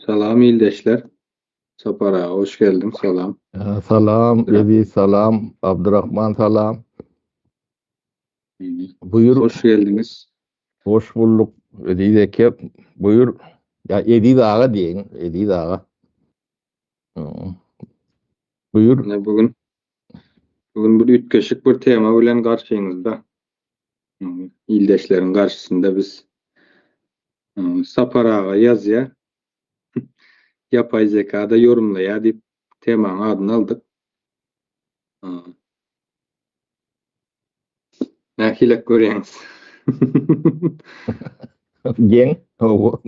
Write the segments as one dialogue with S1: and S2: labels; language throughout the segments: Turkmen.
S1: Selam ildeşler. Sapara hoş geldin. Selam.
S2: Salam,
S1: Selam.
S2: Edi salam, Abdurrahman salam. Buyur,
S1: Hoş geldiniz.
S2: hoş bulduk. Edi zeki, buyur. Ya Edi dağa deyin, Edi dağa. Hı. Buyur.
S1: Yine bugün bir üç kaşık bir tema bilen karşınızda. İldeşlerin karşısında biz Saparağa yazıya yapay zekada yorumlaya deyip temanın adını aldık. Hı. Ne hilek görüyorsunuz.
S2: Gen. O.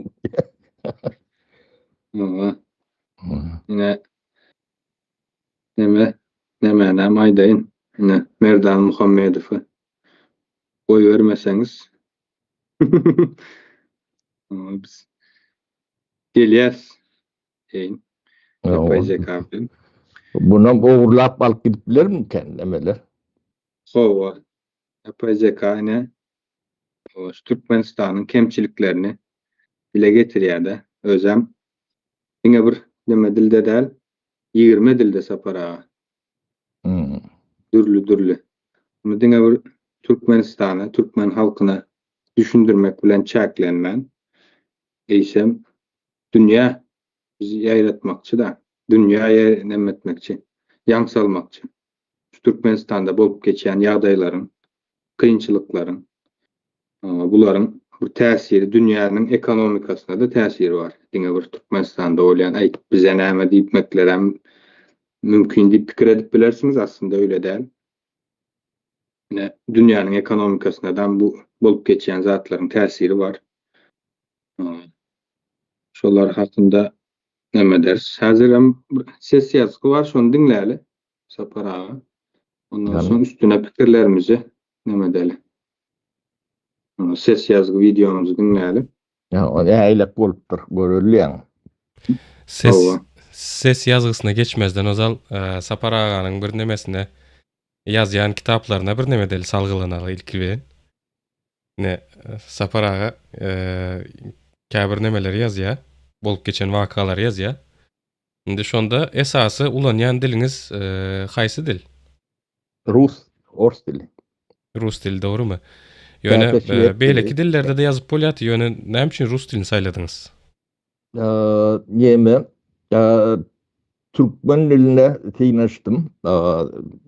S1: Hı. Yine neme aydayın. Yine Merdan Muhammedov'u oy vermeseniz biz geliyez. Deyin. Yapay zeka bilen.
S2: Buna uğurlap alıp gidipler mi kendimeler?
S1: Sova, yapay zeka yine Türkmenistan'ın kemçiliklerini dile getiriyor da özem yine bir neme dilde değil 20 dilde sapara
S2: Hı.
S1: dürlü. Bunu dine bir Türkmenistan'a, Türkmen halkına düşündürmek bilen çäklenmen eýsem dünya bizi ýaýratmakçı da dünyaya nemetmekçi, ýaňsalmakçı. Türkmenistan'da bolup geçen ýagdaýlaryň, kıyınçılıkların, buların bir täsiri dünýäniň ekonomikasyna da täsiri var. Diňe bir Türkmenistanda bolýan aýtyp bize näme diýipmekler hem mümkin diýip pikir edip bilersiňiz, aslında öyle däl. Ine dünýäniň ekonomikasyna da bu bolup geçen zatlaryň täsiri var. Şolar hakynda näme ders? Häzir hem ses ýazgy var, şonu diňläli. Sapar ağa. Ondan
S2: Yani,
S1: soň üstüne pikirlerimizi näme deli? Ses yazgı videomuzu dinläli.
S2: ya o eýlek bolupdyr, görülýän.
S3: Ses yazgısına geçmezden ozal Sapar ağanın bir nemesine yazyan kitaplarına bir neme deli salgılanalı ilkilen. Ne Sapar ağa käbir nemeleri yazya, bolup geçen wakalar yazya. Indi şonda esasy ulanýan diliňiz haýsy dil?
S2: Ors dili.
S3: Rus dili dogrymy? Ýöne beýleki dillerde de ýazyp bolýar. Ýöne näme üçin rus dilini saýladyňız?
S2: Yeme, Türkmen diline teynaştım.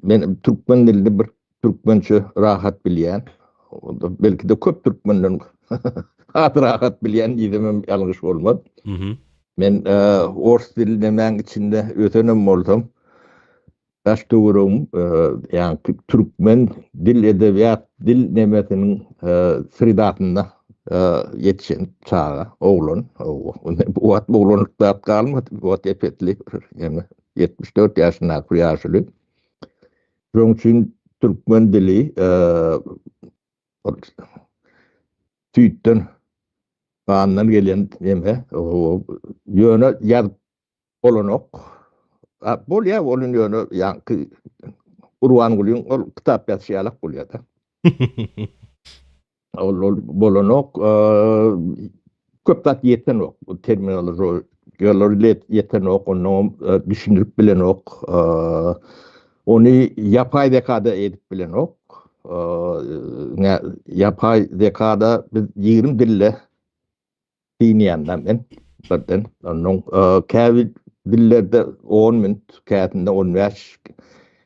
S2: Ben Türkmen dilini bir Türkmençe rahat bilýän. Belki de köp Türkmenler rahat bilýän diýmem ýalňyş bolmaz. Men ors diline näme içinde ötenem boldum. Başdurum, yani Türkmen dil edebiyat dil nemetinin sırdatında yetişen çağa oğlan. Bu at oğlanlıkta kalmadı. Bu at epetli. Yani 74 yaşına yaşlı. Onun için Türkmen dili tüytten bağından gelen yeme yönü yazıp olanok. Bol ya olun yönü yani Urwan gulun ol kitap ýazýarlyk bolýar da. Ol bolanok köp zat ýetenok bu terminoloji ýolary ýetenok onu düşündirip bilenok onu yapay zekada edip bilenok yapay zekada biz 20 dille diýýänler men birden onun käbi dillerde 10 min kätinde 15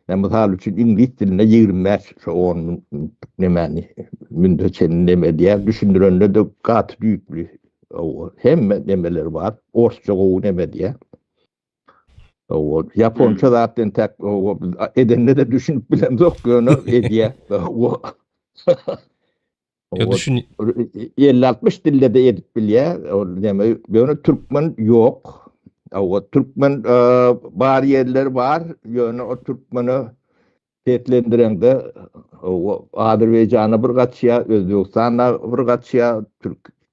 S2: Misal üçün İngiliz diline 25 on nemeni mündeçen neme diýär düşündürende de gat büyük bir hem nemeler var. Orsça o neme diýär. O Japonça zaten tek edenle de düşünüp bilen zok ýöne edýär.
S3: Ya düşün
S2: 50-60 dille de edip bilýär. O neme ýöne Türkmen ýok. O Türkmen bariyerler var. Ýöne o Türkmeni tetlendiren de o Azerbaycan'a bir gaçya, Özbekistan'a bir gaçya,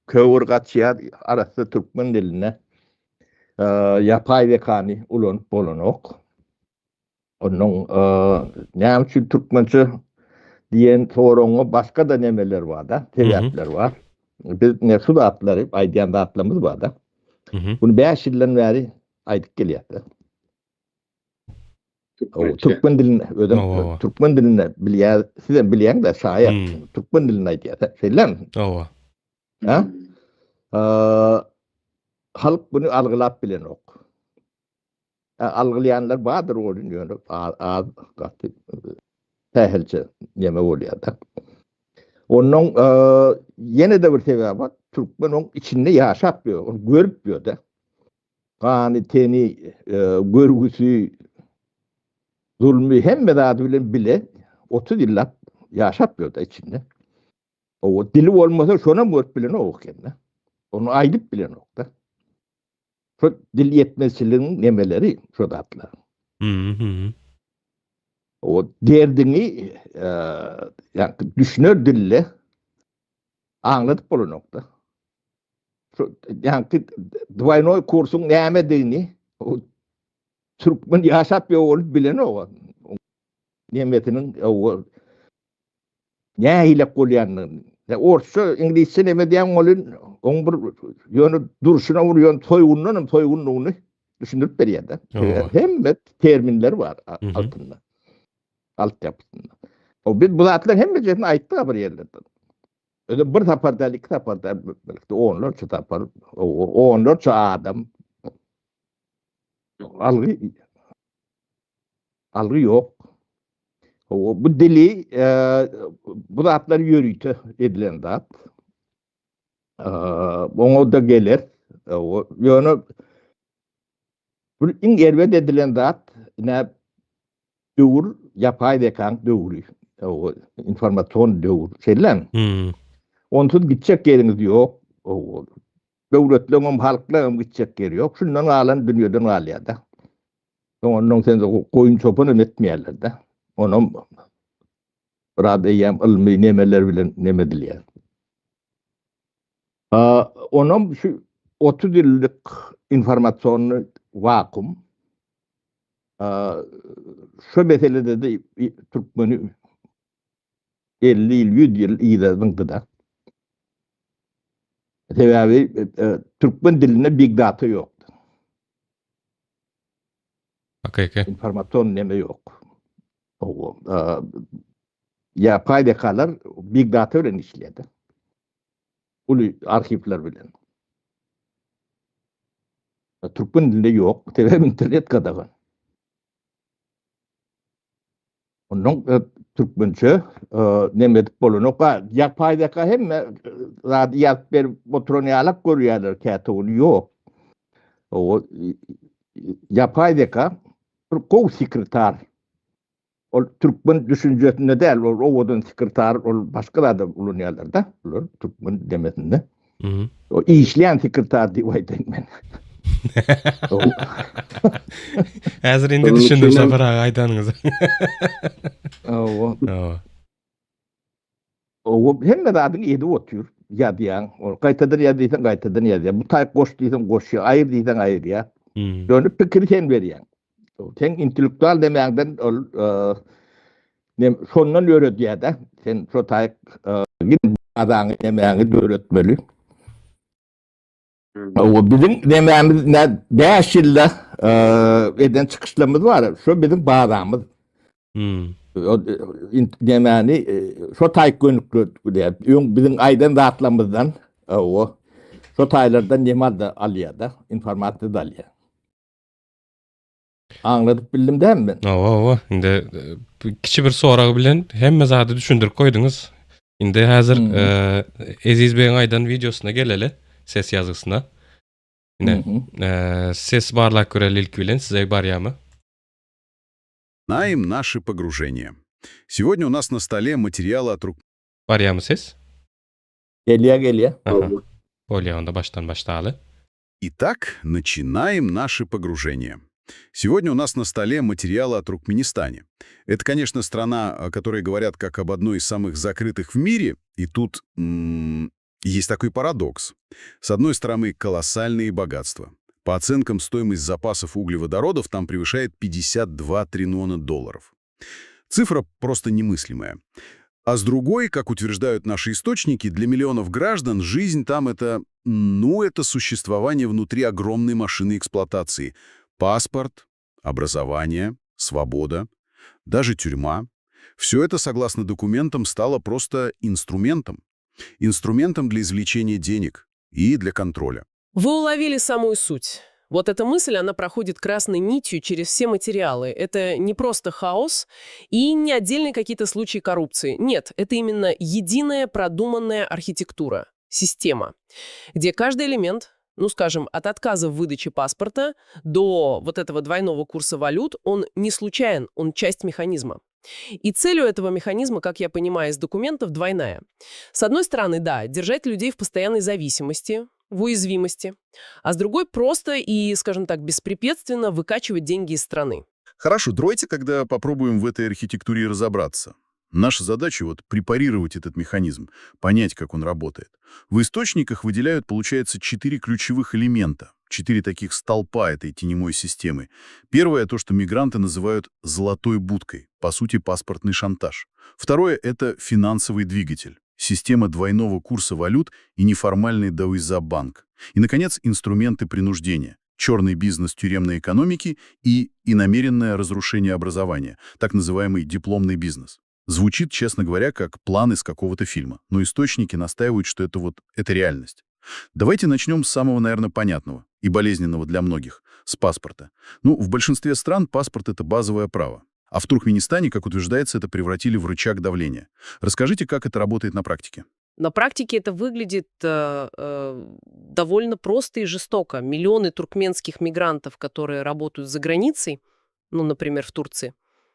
S2: köwür gaçya arasy Türkmen diline yapay zekany ulan bolanok. Onun näme üçin Türkmençe diýen soraňa başga da nemeler var da, sebäpler var. Biz ne sudatları, aýdýan zatlarymız var da. Bunu 5 ýyldan bäri aýdyp gelýär. O Türkmen dilini ödem
S3: Owa.
S2: Türkmen dilini bilýär, sizem bilýän de şaýat. Türkmen dilini aýdýar. Şeýlen.
S3: Owa.
S2: Ha? Halk bunu algylap bilen ok. Algılayanlar badır olun ýöne az gatty tähelçe näme bolýar da. Onun ýene de bir sebäbi bar. Türkmen onun içinde ýaşap ýör, onu görüp ýör da. Gany teni görgüsü zulmü hemme zady bilen bile 30 ýyllap ýaşap ýör da içinde. O dili bolmasa şona görüp bilen ok eken. Onu aýdyp bilen ok da. Şu dil yetmezçiliğinin nemeleri şu datlar. O derdini yani düşünür dille anlatıp bolu nokta. Şu yani dwaynoy kursun näme o Türkmen ýaşap ýol bilen o. Nemetinin o nähile bolýanyny. Orça İngilizce näme diýen bolun, oň bir ýöne duruşuna urýan toýgunlygyny düşünüp berýär da. Hemme terminler var altında. Alt ýapysynda. O biz bu zatlar hemme jetini aýtdyk bir ýerlerden. Öyle bir taparda, iki taparda, belki onlarca tapar, onlarca adam. Algı yok. Bu dili, bu zatlar yürüytü edilen zat. Ona da gelir. Yani, bu ingervet edilen zat, ne dövür, yapay zekan dövürü. İnformasyon dövür. Şeylen. Onsuz gidecek yeriniz yok. Devletlerin halkların gidecek yeri yok. Şundan alan dünyadan alıyor da. Ondan sen de koyun çobanı etmeyerler de. Onun radiyem ilmi nemeler bile nemediliyor. Onun şu 30 yıllık informasyonu vakum. Şu meselede de Türkmen'i 50 yıl, 100 yıl iyiledin da. Sebebi Türkmen dilinde big data yoktu.
S3: Okay.
S2: İnformasyon neme yok. Yapay zekalar big data öyle işledi. Ulu arşivler bilen. Türkmen dilinde yok. Sebebi internet kadar. Onun Türkmençe neme bolunu yapay zeka hem radyat bir motoronyalak görüyorlar kâtolu yok. O yapay zeka bir sekreter. O Türkmen düşüncesinde değil, o odun sekreter, o başkalar da bulunuyorlar da. Türkmen demesinde. O işleyen sekreter diye ben.
S3: Häzir indi düşündim Sapar aga aýdanyňyzy.
S2: O hemme zadyň edi otur. Ýadýan, o gaýtadan ýadýsan gaýtadan ýadýan. Bu taýp goş diýsen goş, aýyr diýsen aýyr ýa. Dönüp pikir sen berýän. Sen intellektual demäňden şondan öğretýär da. Sen şu taýp adaňy demäňi öğretmeli. O bizim demämiz ne 5 ýylda eden çıkışlarımız var. Şu bizim bağlamız. Demäni şu taýk gönüklü diýip, bizim aýdan zatlamyzdan o şu taýlardan nemal da alýar da, informasiýa da alýar. Anladyp bildim dämi?
S3: Owa. Inde kiçi bir soragy bilen hemme zady düşündirip koýduňuz. Inde häzir Eziz Bey'in aýdan videosuna geleli. Ses yazgısına. Yine ses barlak göreli ilk bilen size barýamy.
S4: Начинаем наше погружение. Сегодня у нас на столе материалы от рук.
S3: Barýamy ses?
S2: Gelýär.
S3: Bolýar onda baştan başlaly.
S4: Итак, начинаем наше погружение. Сегодня у нас на столе материалы о Туркменистане. Это, конечно, страна, о которой говорят как об одной из самых закрытых в мире. И тут есть такой парадокс. С одной стороны, колоссальные богатства. По оценкам, стоимость запасов углеводородов там превышает $52 триллиона. Цифра просто немыслимая. А с другой, как утверждают наши источники, для миллионов граждан жизнь там — это Ну, это существование внутри огромной машины эксплуатации. Паспорт, образование, свобода, даже тюрьма. Все это, согласно документам, стало просто инструментом. Инструментом для извлечения денег и для контроля.
S5: Вы уловили самую суть. Вот эта мысль, она проходит красной нитью через все материалы. Это не просто хаос и не отдельные какие-то случаи коррупции. Нет, это именно единая продуманная архитектура, система, где каждый элемент, ну, скажем, от отказа в выдаче паспорта до вот этого двойного курса валют, он не случайен, он часть механизма. И цель у этого механизма, как я понимаю из документов, двойная. С одной стороны, да, держать людей в постоянной зависимости, в уязвимости, а с другой просто и, скажем так, беспрепятственно выкачивать деньги из страны.
S4: Хорошо, давайте, когда попробуем в этой архитектуре разобраться. Наша задача вот препарировать этот механизм, понять, как он работает. В источниках выделяют, получается, 4 ключевых элемента, 4 таких столпа этой теневой системы. Первое — то, что мигранты называют «золотой будкой», по сути, паспортный шантаж. Второе — это финансовый двигатель, система двойного курса валют и неформальный дауиза-банк. И, наконец, инструменты принуждения. Черный бизнес тюремной экономики и намеренное разрушение образования, так называемый дипломный бизнес. Звучит, честно говоря, как план из какого-то фильма, но источники настаивают, что это реальность. Давайте начнем с самого, наверное, понятного и болезненного для многих – с паспорта. Ну, в большинстве стран паспорт – это базовое право. А в Туркменистане, как утверждается, это превратили в рычаг давления. Расскажите, как это работает на практике?
S5: На практике это выглядит довольно просто и жестоко. Миллионы туркменских мигрантов, которые работают за границей, ну, например, в Турции,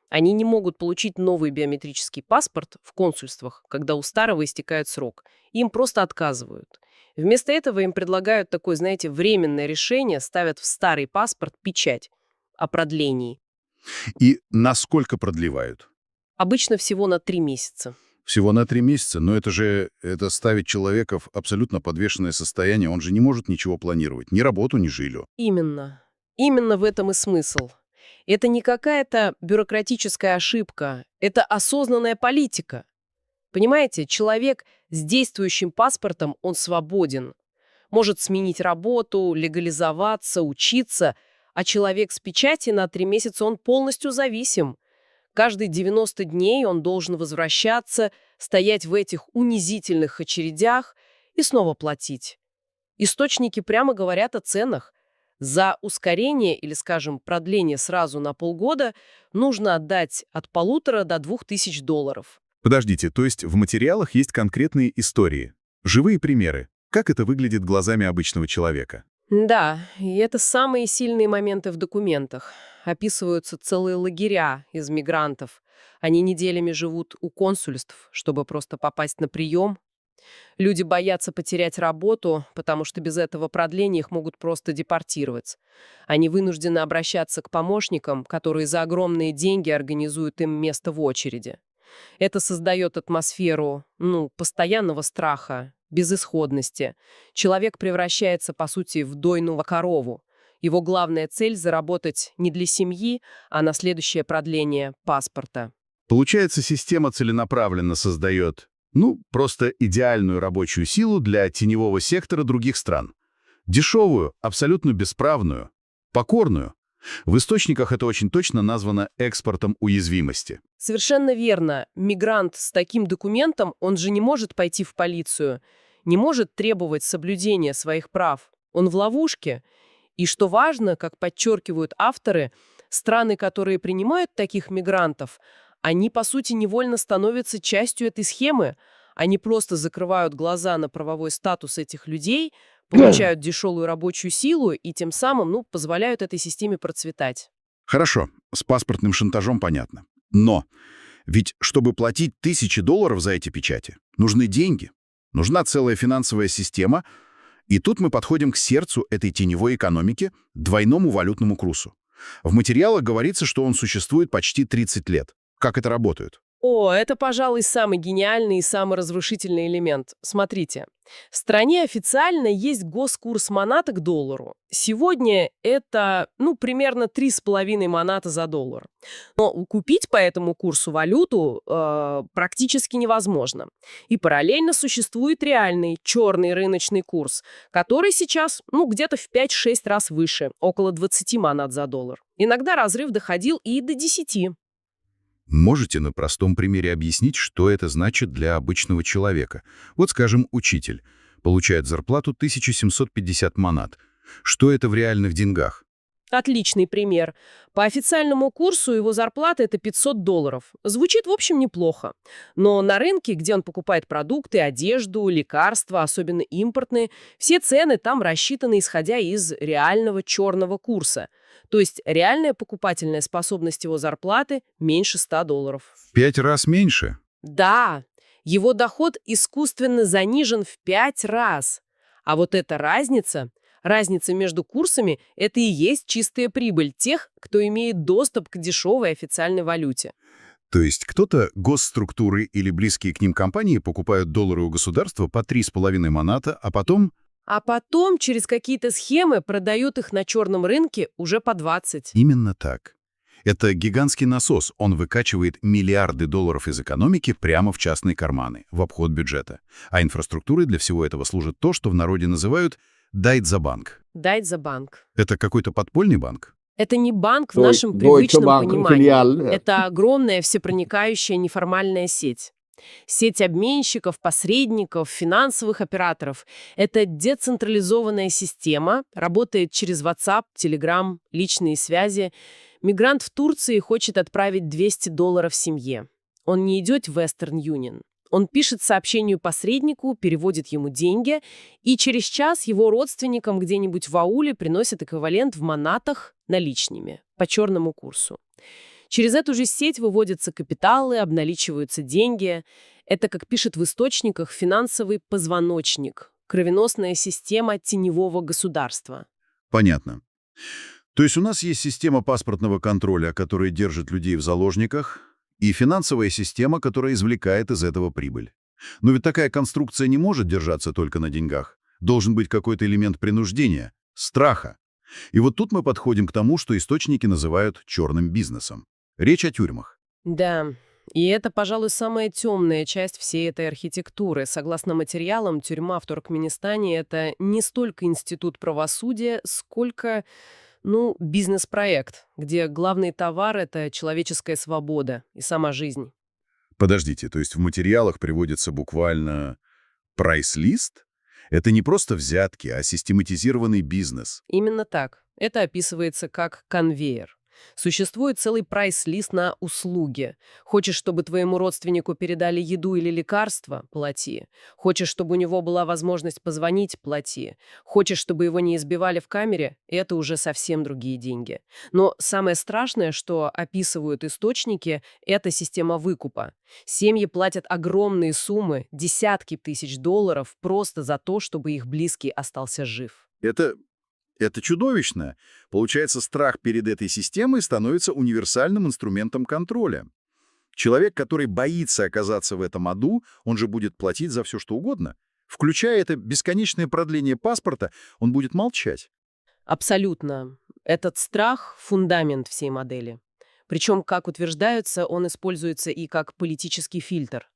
S5: они не могут получить новый биометрический паспорт в консульствах, когда у старого истекает срок. Им просто отказывают. Вместо этого им предлагают такое, знаете, временное решение, ставят в старый паспорт печать о продлении.
S4: И насколько продлевают?
S5: Обычно всего на 3 месяца.
S4: Всего на 3 месяца, но это ставит человека в абсолютно подвешенное состояние, он же не может ничего планировать, ни работу, ни жилье.
S5: Именно. Именно в этом и смысл. Это не какая-то бюрократическая ошибка, это осознанная политика. Понимаете, человек с действующим паспортом, он свободен. Может сменить работу, легализоваться, учиться, а человек с печати на 3 месяца, он полностью зависим. Каждые 90 дней он должен возвращаться, стоять в этих унизительных очередях и снова платить. Источники прямо говорят о ценах. За ускорение или, скажем, продление сразу на полгода нужно отдать от $1500 до $2000.
S6: Подождите, то есть в материалах есть конкретные истории, живые примеры, как это выглядит глазами обычного человека?
S5: Да, и это самые сильные моменты в документах. Описываются целые лагеря из мигрантов. Они неделями живут у консульств, чтобы просто попасть на прием. Люди боятся потерять работу, потому что без этого продления их могут просто депортировать. Они вынуждены обращаться к помощникам, которые за огромные деньги организуют им место в очереди. Это создает атмосферу, постоянного страха, безысходности. Человек превращается, по сути, в дойную корову. Его главная цель – заработать не для семьи, а на следующее продление паспорта.
S6: Получается, система целенаправленно создает, просто идеальную рабочую силу для теневого сектора других стран. Дешевую, абсолютно бесправную, покорную. В источниках это очень точно названо экспортом уязвимости.
S5: Совершенно верно. Мигрант с таким документом, он же не может пойти в полицию, не может требовать соблюдения своих прав. Он в ловушке. И что важно, как подчеркивают авторы, страны, которые принимают таких мигрантов, они, по сути, невольно становятся частью этой схемы. Они просто закрывают глаза на правовой статус этих людей, получают дешевую рабочую силу и тем самым, позволяют этой системе процветать.
S4: Хорошо, с паспортным шантажом понятно. Но ведь, чтобы платить $1000 за эти печати, нужны деньги. Нужна целая финансовая система. И тут мы подходим к сердцу этой теневой экономики, двойному валютному курсу. В материалах говорится, что он существует почти 30 лет. Как это работает?
S5: О, это, пожалуй, самый гениальный и самый разрушительный элемент. Смотрите, в стране официально есть госкурс маната к доллару. Сегодня это, примерно 3,5 маната за доллар. Но купить по этому курсу валюту практически невозможно. И параллельно существует реальный черный рыночный курс, который сейчас, где-то в 5-6 раз выше, около 20 манат за доллар. Иногда разрыв доходил и до 10.
S4: Можете на простом примере объяснить, что это значит для обычного человека? Вот, скажем, учитель получает зарплату 1750 манат. Что это в реальных деньгах?
S5: Отличный пример. По официальному курсу его зарплата — это $500. Звучит, в общем, неплохо. Но на рынке, где он покупает продукты, одежду, лекарства, особенно импортные, все цены там рассчитаны исходя из реального черного курса. То есть реальная покупательная способность его зарплаты меньше $100.
S4: В 5 раз меньше?
S5: Да, его доход искусственно занижен в 5 раз. А вот эта разница между курсами – это и есть чистая прибыль тех, кто имеет доступ к дешевой официальной валюте.
S4: То есть кто-то, госструктуры или близкие к ним компании покупают доллары у государства по 3,5 маната, а потом
S5: через какие-то схемы продают их на черном рынке уже по 20.
S4: Именно так. Это гигантский насос, он выкачивает миллиарды долларов из экономики прямо в частные карманы, в обход бюджета. А инфраструктурой для всего этого служит то, что в народе называют «дайдзабанк».
S5: Дайдзабанк.
S4: Это какой-то подпольный банк?
S5: Это не банк в
S2: Deutsche
S5: нашем привычном
S2: Bank,
S5: понимании.
S2: филиал.
S5: Это огромная всепроникающая неформальная сеть. Сеть обменщиков, посредников, финансовых операторов. Это децентрализованная система, работает через WhatsApp, Telegram, личные связи. Мигрант в Турции хочет отправить $200 семье. Он не идет в Western Union. Он пишет сообщению посреднику, переводит ему деньги, и через час его родственникам где-нибудь в ауле приносят эквивалент в манатах наличными по черному курсу. Через эту же сеть выводятся капиталы, обналичиваются деньги. Это, как пишет в источниках, финансовый позвоночник, кровеносная система теневого государства.
S6: Понятно. То есть у нас есть система паспортного контроля, которая держит людей в заложниках, и финансовая система, которая извлекает из этого прибыль. Но ведь такая конструкция не может держаться только на деньгах. Должен быть какой-то элемент принуждения, страха. И вот тут мы подходим к тому, что источники называют черным бизнесом. Речь о тюрьмах.
S5: Да, и это, пожалуй, самая темная часть всей этой архитектуры. Согласно материалам, тюрьма в Туркменистане — это не столько институт правосудия, сколько, бизнес-проект, где главный товар — это человеческая свобода и сама жизнь.
S6: Подождите, то есть в материалах приводится буквально прайс-лист? Это не просто взятки, а систематизированный бизнес.
S5: Именно так. Это описывается как конвейер. Существует целый прайс-лист на услуги. Хочешь, чтобы твоему родственнику передали еду или лекарства – плати. Хочешь, чтобы у него была возможность позвонить – плати. Хочешь, чтобы его не избивали в камере – это уже совсем другие деньги. Но самое страшное, что описывают источники – это система выкупа. Семьи платят огромные суммы, десятки тысяч долларов просто за то, чтобы их близкий остался жив.
S6: Это чудовищно. Получается, страх перед этой системой становится универсальным инструментом контроля. Человек, который боится оказаться в этом аду, он же будет платить за все, что угодно. Включая это бесконечное продление паспорта, он будет молчать.
S5: Абсолютно. Этот страх – фундамент всей модели. Причем, как утверждается, он используется и как политический фильтр.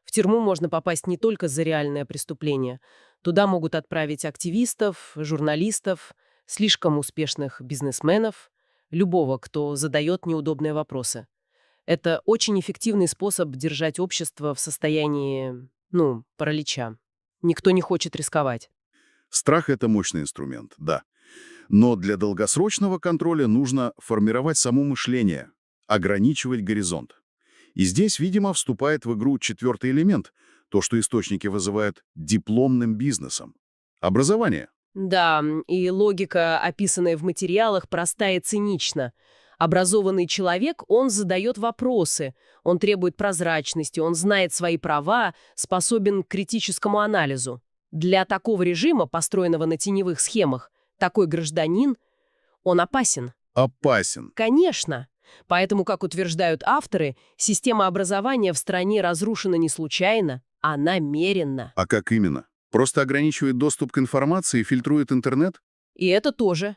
S5: В тюрьму можно попасть не только за реальное преступление. Туда могут отправить активистов, журналистов, слишком успешных бизнесменов, любого, кто задает неудобные вопросы. Это очень эффективный способ держать общество в состоянии, паралича. Никто не хочет рисковать.
S6: Страх — это мощный инструмент, да. Но для долгосрочного контроля нужно формировать само мышление, ограничивать горизонт. И здесь, видимо, вступает в игру четвертый элемент, то, что источники вызывают дипломным бизнесом. Образование.
S5: Да, и логика, описанная в материалах, проста и цинична. Образованный человек, он задает вопросы, он требует прозрачности, он знает свои права, способен к критическому анализу. Для такого режима, построенного на теневых схемах, такой гражданин, он опасен.
S6: Опасен.
S5: Конечно. Поэтому, как утверждают авторы, система образования в стране разрушена не случайно, а намеренно.
S6: А как именно? Просто ограничивает доступ к информации и фильтрует интернет?
S5: И это тоже.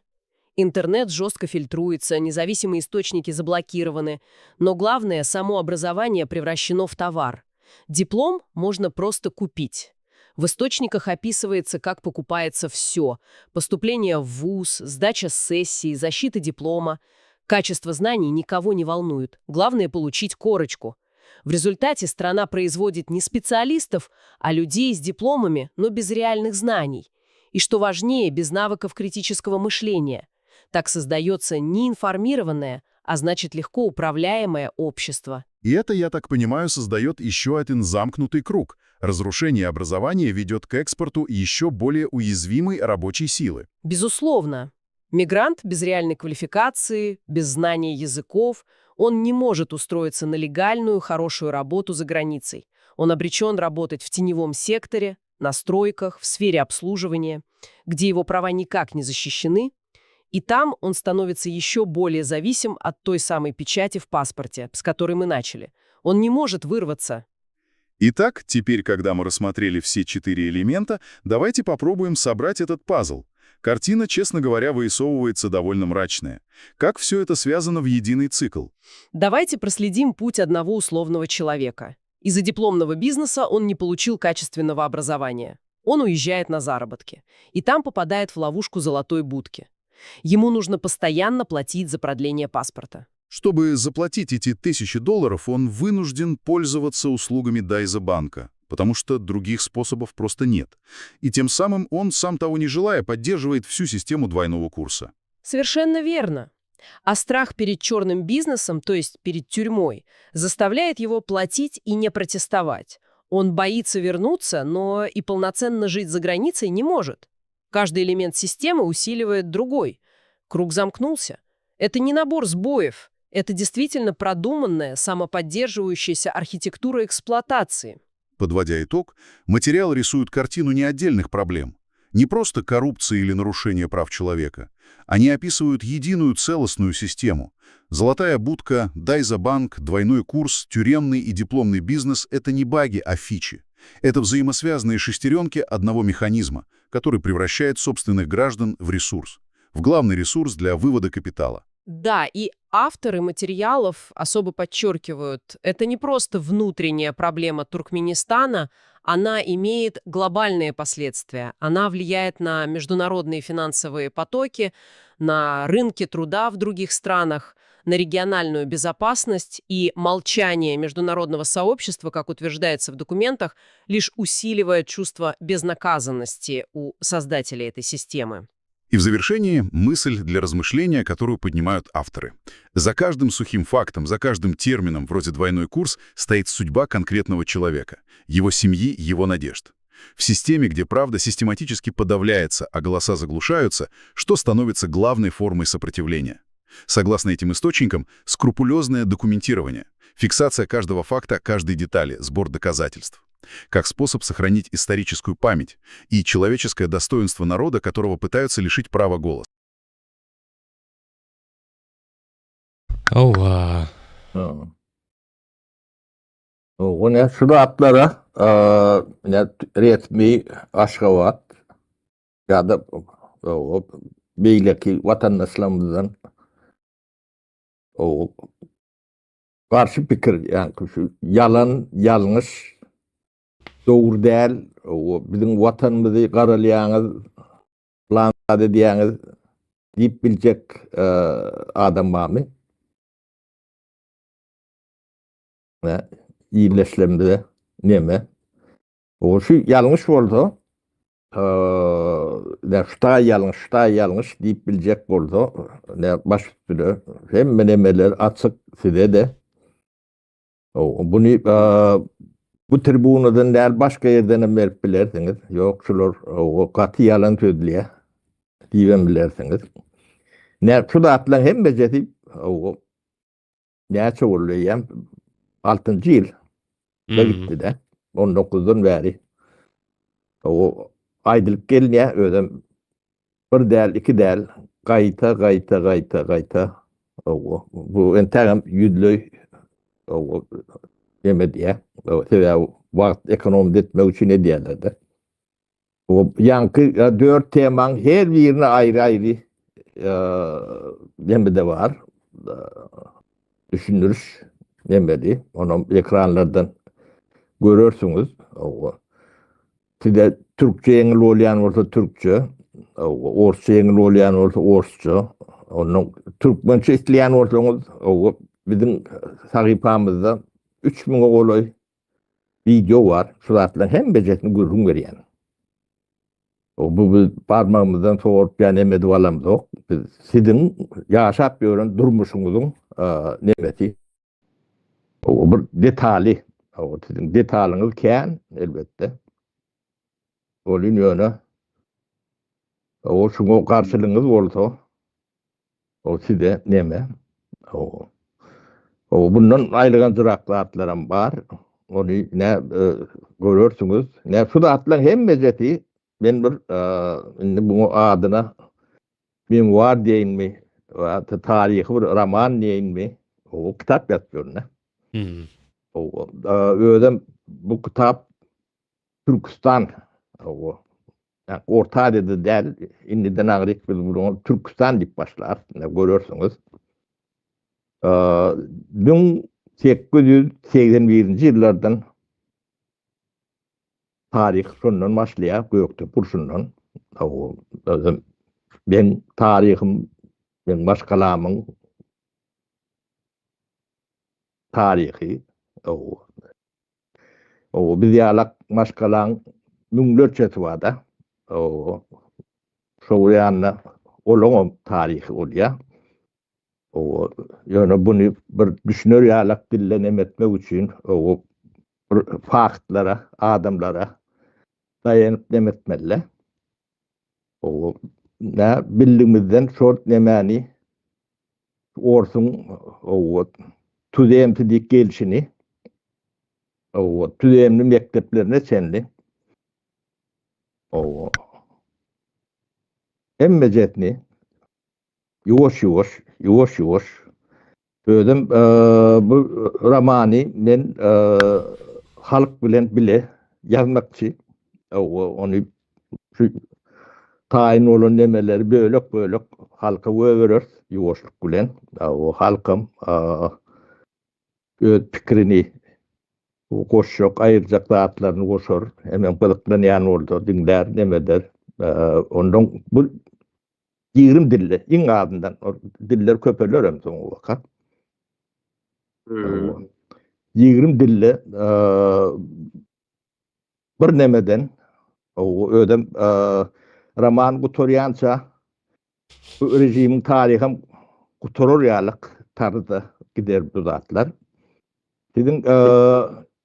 S5: Интернет жестко фильтруется, независимые источники заблокированы. Но главное, само образование превращено в товар. Диплом можно просто купить. В источниках описывается, как покупается все. Поступление в вуз, сдача сессии, защита диплома. Качество знаний никого не волнует. Главное – получить корочку. В результате страна производит не специалистов, а людей с дипломами, но без реальных знаний. И что важнее, без навыков критического мышления. Так создается неинформированное, а значит легко управляемое общество.
S6: И это, я так понимаю, создает еще один замкнутый круг. Разрушение образования ведет к экспорту еще более уязвимой рабочей силы.
S5: Безусловно. Мигрант без реальной квалификации, без знания языков, он не может устроиться на легальную, хорошую работу за границей. Он обречен работать в теневом секторе, на стройках, в сфере обслуживания, где его права никак не защищены, и там он становится еще более зависим от той самой печати в паспорте, с которой мы начали. Он не может вырваться.
S6: Итак, теперь, когда мы рассмотрели все 4 элемента, давайте попробуем собрать этот пазл. Картина, честно говоря, вырисовывается довольно мрачная. Как все это связано в единый цикл?
S5: Давайте проследим путь одного условного человека. Из-за дипломного бизнеса он не получил качественного образования. Он уезжает на заработки. И там попадает в ловушку золотой будки. Ему нужно постоянно платить за продление паспорта.
S6: Чтобы заплатить эти $1000, он вынужден пользоваться услугами Дайзе-банка, потому что других способов просто нет. И тем самым он, сам того не желая, поддерживает всю систему двойного курса.
S5: Совершенно верно. А страх перед черным бизнесом, то есть перед тюрьмой, заставляет его платить и не протестовать. Он боится вернуться, но и полноценно жить за границей не может. Каждый элемент системы усиливает другой. Круг замкнулся. Это не набор сбоев. Это действительно продуманная, самоподдерживающаяся архитектура эксплуатации.
S6: Подводя итог, материал рисует картину не отдельных проблем, не просто коррупции или нарушения прав человека. Они описывают единую целостную систему. Золотая будка, Дайзе-банк, двойной курс, тюремный и дипломный бизнес – это не баги, а фичи. Это взаимосвязанные шестеренки одного механизма, который превращает собственных граждан в ресурс, в главный ресурс для вывода капитала.
S5: Да, и авторы материалов особо подчеркивают, это не просто внутренняя проблема Туркменистана, она имеет глобальные последствия. Она влияет на международные финансовые потоки, на рынки труда в других странах, на региональную безопасность, и молчание международного сообщества, как утверждается в документах, лишь усиливает чувство безнаказанности у создателей этой системы.
S6: И в завершении мысль для размышления, которую поднимают авторы. За каждым сухим фактом, за каждым термином, вроде двойной курс, стоит судьба конкретного человека, его семьи, его надежд. В системе, где правда систематически подавляется, а голоса заглушаются, что становится главной формой сопротивления? Согласно этим источникам, скрупулезное документирование, фиксация каждого факта, каждой детали, сбор доказательств. Как способ сохранить историческую память и человеческое достоинство народа, которого пытаются лишить права голоса.
S3: Ова.
S2: Onu şunu atlara resmi Aşgabat ya da o beyleki vatandaşlarımızdan o karşı fikir yani şu yalan, yanlış, doğru değil, o bizim vatanımızı karalayanız, lanset ediyanız deyip bilecek adam var mı? Ne? İyileşlemde neme? O şu yanlış oldu. Ne şta yanlış deyip bilecek oldu. Ne baş üstüne hem menemeler açık size de. Bunu bu tribunadan değil başka yerden verip bilersiniz. Yok şular o katı yalan söylüyor. Diyen bilersiniz. Ne şu da atlan hem becetip o ne çoğuluyor yani 6. yıl da gitti de 19'dan beri. O aydılık gelmeye öyle bir değil, iki değil, kayıta. Bu entegam yüdlöy demediye. Sebäbi wagt ekonomi etmek için ne diýerler. O yankı 4 teman her birine ayrı demede var. Düşünürüş demedi. Onu ekranlardan görürsünüz. Size Türkçe yengil olayan olsa Türkçe, Orsça yengil olayan olsa Orsça, onun Türkmençe isteyen olsanız bizim sayfamızda 3000 olay video var. Şuratlan hem becetini görün veriyen. Bu parmağımızdan soğurup yani emedi valamız yok. Sizin yaşap görün durmuşunuzun nemeti. O bir detali. Sizin detalınız kən elbette. Olun yönü. O şunu karşılığınız olsa o size neme. Bundan ayrılan zıraklatlarım var. Onu ne görürsünüz. Ne şu da atlan hem mezeti ben bir bunu adına memuar deyin mi? Tarihi bir roman deyin mi? O kitap yazıyor ne? Öyle bu kitap Türkistan yani Orta Asya'da değil, indiden ağrık biz bunu Türkistan deyip başlar. Ne görürsünüz. 1881 yıllardan tarih şundan başlaya gökte purşundan. Ben tarihim, ben başkalamın tarihi. Biz yalak başkalan münglerçesi var da. Şoğuyanla olan tarihi oluyor. Yani bunu bir düşünür yalak dillenem etmek için faktlara, adamlara dayanıp demetmeli. Ne bildiğimizden şort nemani orsun tüzemsidik gelişini tüzemli mekteplerine senli emmecetni yavaş ödüm bu romani men halk bilen bile yazmakçı onu tayin olan nemeleri böyle halka överir yavaşlık bilen o halkım fikrini koşacak ayıracak dağıtlarını koşar hemen balıkların yani orada dinler nemeder ondan bu 20 dille in adından diller köpeler hem son o vakit 20 dille bir nemeden o ödem roman Gutoryança rejimin tarihim Gutoryalık tarzda gider bu zatlar. Sizin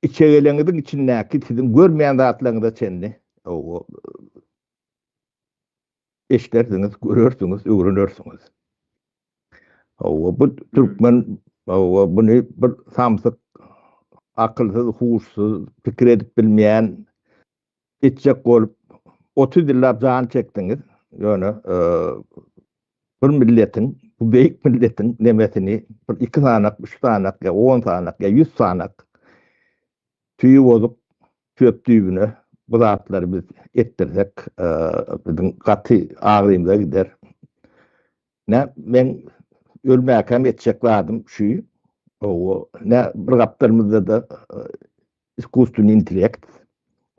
S2: içeriğinizin içindeki sizin görmeyen zatlarınızda çenli o eşlersiniz, görürsünüz, öğrenirsiniz. Bu Türkmen bunu bir samsık akılsız, huşsuz, fikir edip bilmeyen içecek olup 30 yıllar can çektiniz. Yani bir milletin, bu büyük milletin nemesini 2 sanak, 3 sanak, 10 sanak, 100 sanak tüyü bozup çöptüğünü bu zatları biz ettirsek bizim katı ağrıyımıza gider. Ne ben ölmeyken edecek vardım şu ne bir kaplarımızda da iskustun intelekt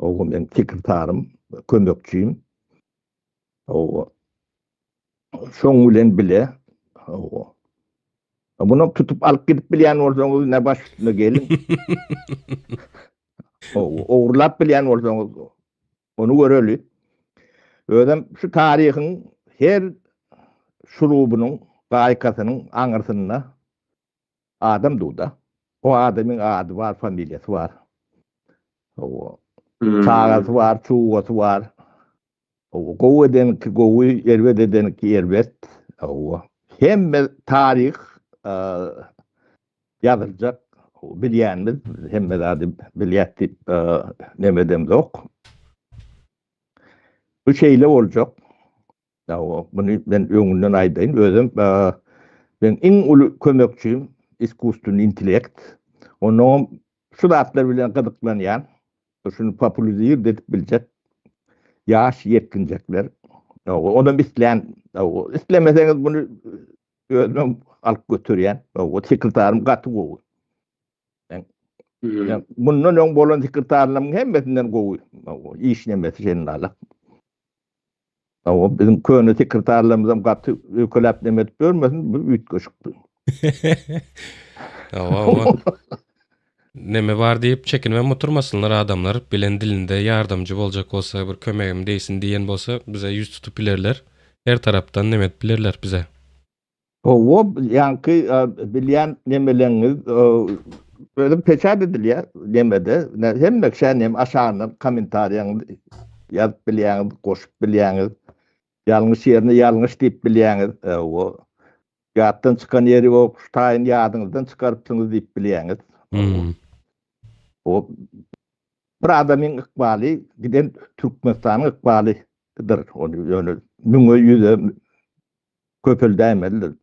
S2: ben sekretarım, kömekçiyim. Şoň bilen bile bunu tutup alıp gidip bilen olsanız ne başına gelin. Oğurlap bilen olsanız onu göreli. Ödem şu tarihin her şurubunun, gaykasının anırsınına adam doğdu. O adamın adı var, familyası var. Çağası var, çuğası var. Govu eden ki govu, ervet eden ki ervet. Hem tarih yazılacak, bilyenimiz, hem de bilyetip nemedem yok. Bu şeyle olacak. Bunu ben öňünden aýdaýyn. Özüm Ben en ulu kömekçiyim iskustun intellekt. Onu şu zatlar bilen gıdıklanyan, şunu popülize edip bilecek yaş yetkinecekler. Onu isleyen, islemeseniz bunu özüm alıp götüryen, o sekretarım katı goğu. Yani bunun ön bolan sekretarlarımın hemmetinden goğu. İş nemesi senin alak. Bizim köyünü sekretarlarımızdan katı ökölap demet görmesin, bu üt köşüktü.
S3: Ava. Neme var deyip çekinmem oturmasınlar adamlar. Bilen dilinde yardımcı olacak olsa, bir kömeğim değsin diyen bolsa bize yüz tutup bilerler. Her taraftan nemet bilirler bize.
S2: O yankı bilyen nemeleriniz böyle peçat ediliyor nemede. Hem mekşen hem aşağıdan komentaryan yazıp bilyeniz, koşup bilyeniz, yanlış yerine yanlış deyip bilyeniz. O yattan çıkan yeri o kuştayın yadınızdan çıkarıpsınız deyip bilyeniz. O bir adamın ıkbali giden Türkmenistan'ın ıkbalidir. Onu yani müngö yüze köpüldämelidir.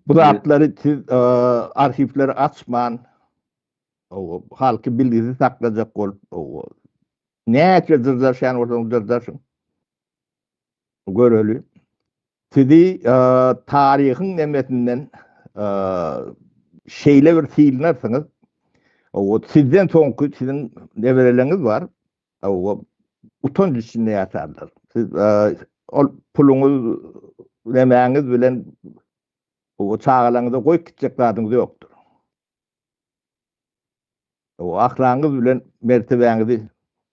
S2: Bu zatları siz arşivleri açman, halkı bilgisi saklayacak olup, ne çözürler sen oradan çözersin. Görölü. Sizi tarihin nemetinden şeyle bir silinersiniz. Sizden sonraki sizin nevreleriniz var. Utanç içinde yaşarlar. Siz pulunuz, emeğiniz bilen o çağlarınıza koyup gidecekleriniz yoktur. O ahlakınız bilen mertebenizi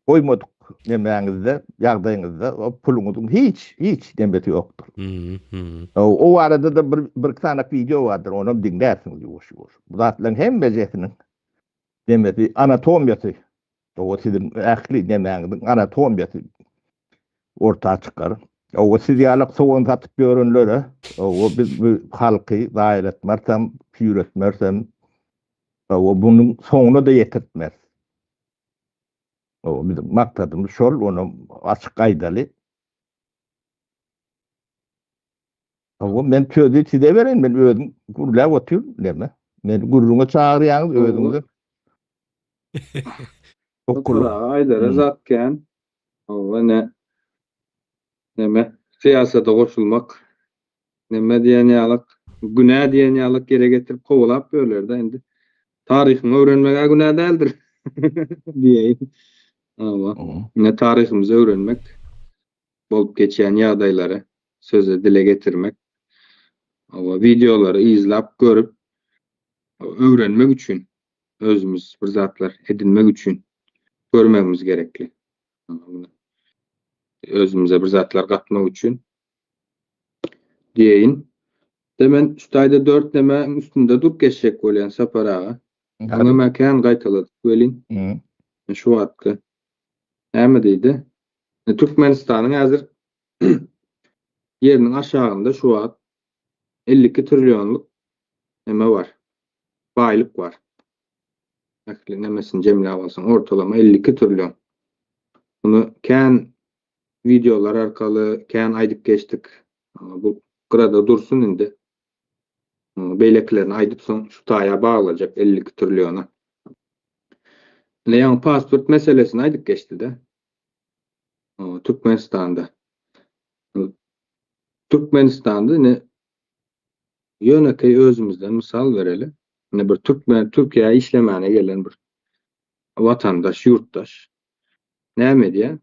S2: koymadık emeğinizde, yardayınızda, o pulunuzun hiç demeti yoktur. O arada da bir tane video vardır, onu dinlersiniz yavaş. Bu zatların hem bezetinin demeti anatomiyası, o sizin akli emeğinizin anatomiyası ortaya çıkar. O sizyalak soğun satıp görünlere, o biz bu halkı dahil etmersem, yüretmersem, o bunun sonuna da yetirtmez. O bizim maktadımız şol, onu açık aydalı. O ben sözü size vereyim, ben özüm gurulav otuyorum, deme. Ben gururuna çağırıyorsunuz özümüzü.
S1: Saparağa aydara zatken, neme siyasata koşulmak, neme diyen yalık, günah diyen yalık geri getirip kovulap böyler de indi. Tarihini öğrenmek günah değildir diyeyim. Ama ne tarihimizi öğrenmek, bolup geçen yadayları söze dile getirmek, ama videoları izlep görüp öğrenmek üçün, özümüz bir zatlar edinmek üçün görmemiz gerekli. Özümüze bir zatlar katmak üçün diyeyin. Demen üstayda 4 neme üstünde dur geçecek olan saparağa. Ona mekan gaytaladık velin. Şu hakkı. Näme diýdi? Türkmenistan'ın hazır yerinin aşağında şu an 52 trilyonluk neme var. Baylık var. Akli nemesini cemle alsan ortalama 52 trilyon. Bunu kän videolar arkalı kän aydıp geçtik. Bu kırada dursun indi. Beyleklerini aydıp son şu taya bağlayacak 52 trilyona. Leyan pasport meselesini aydıp geçti de. Türkmenistan'da ne yönekey özümüzden misal vereli. Ne bir Türkiye'ye işlemene gelen bir vatandaş, yurttaş. Näme diye?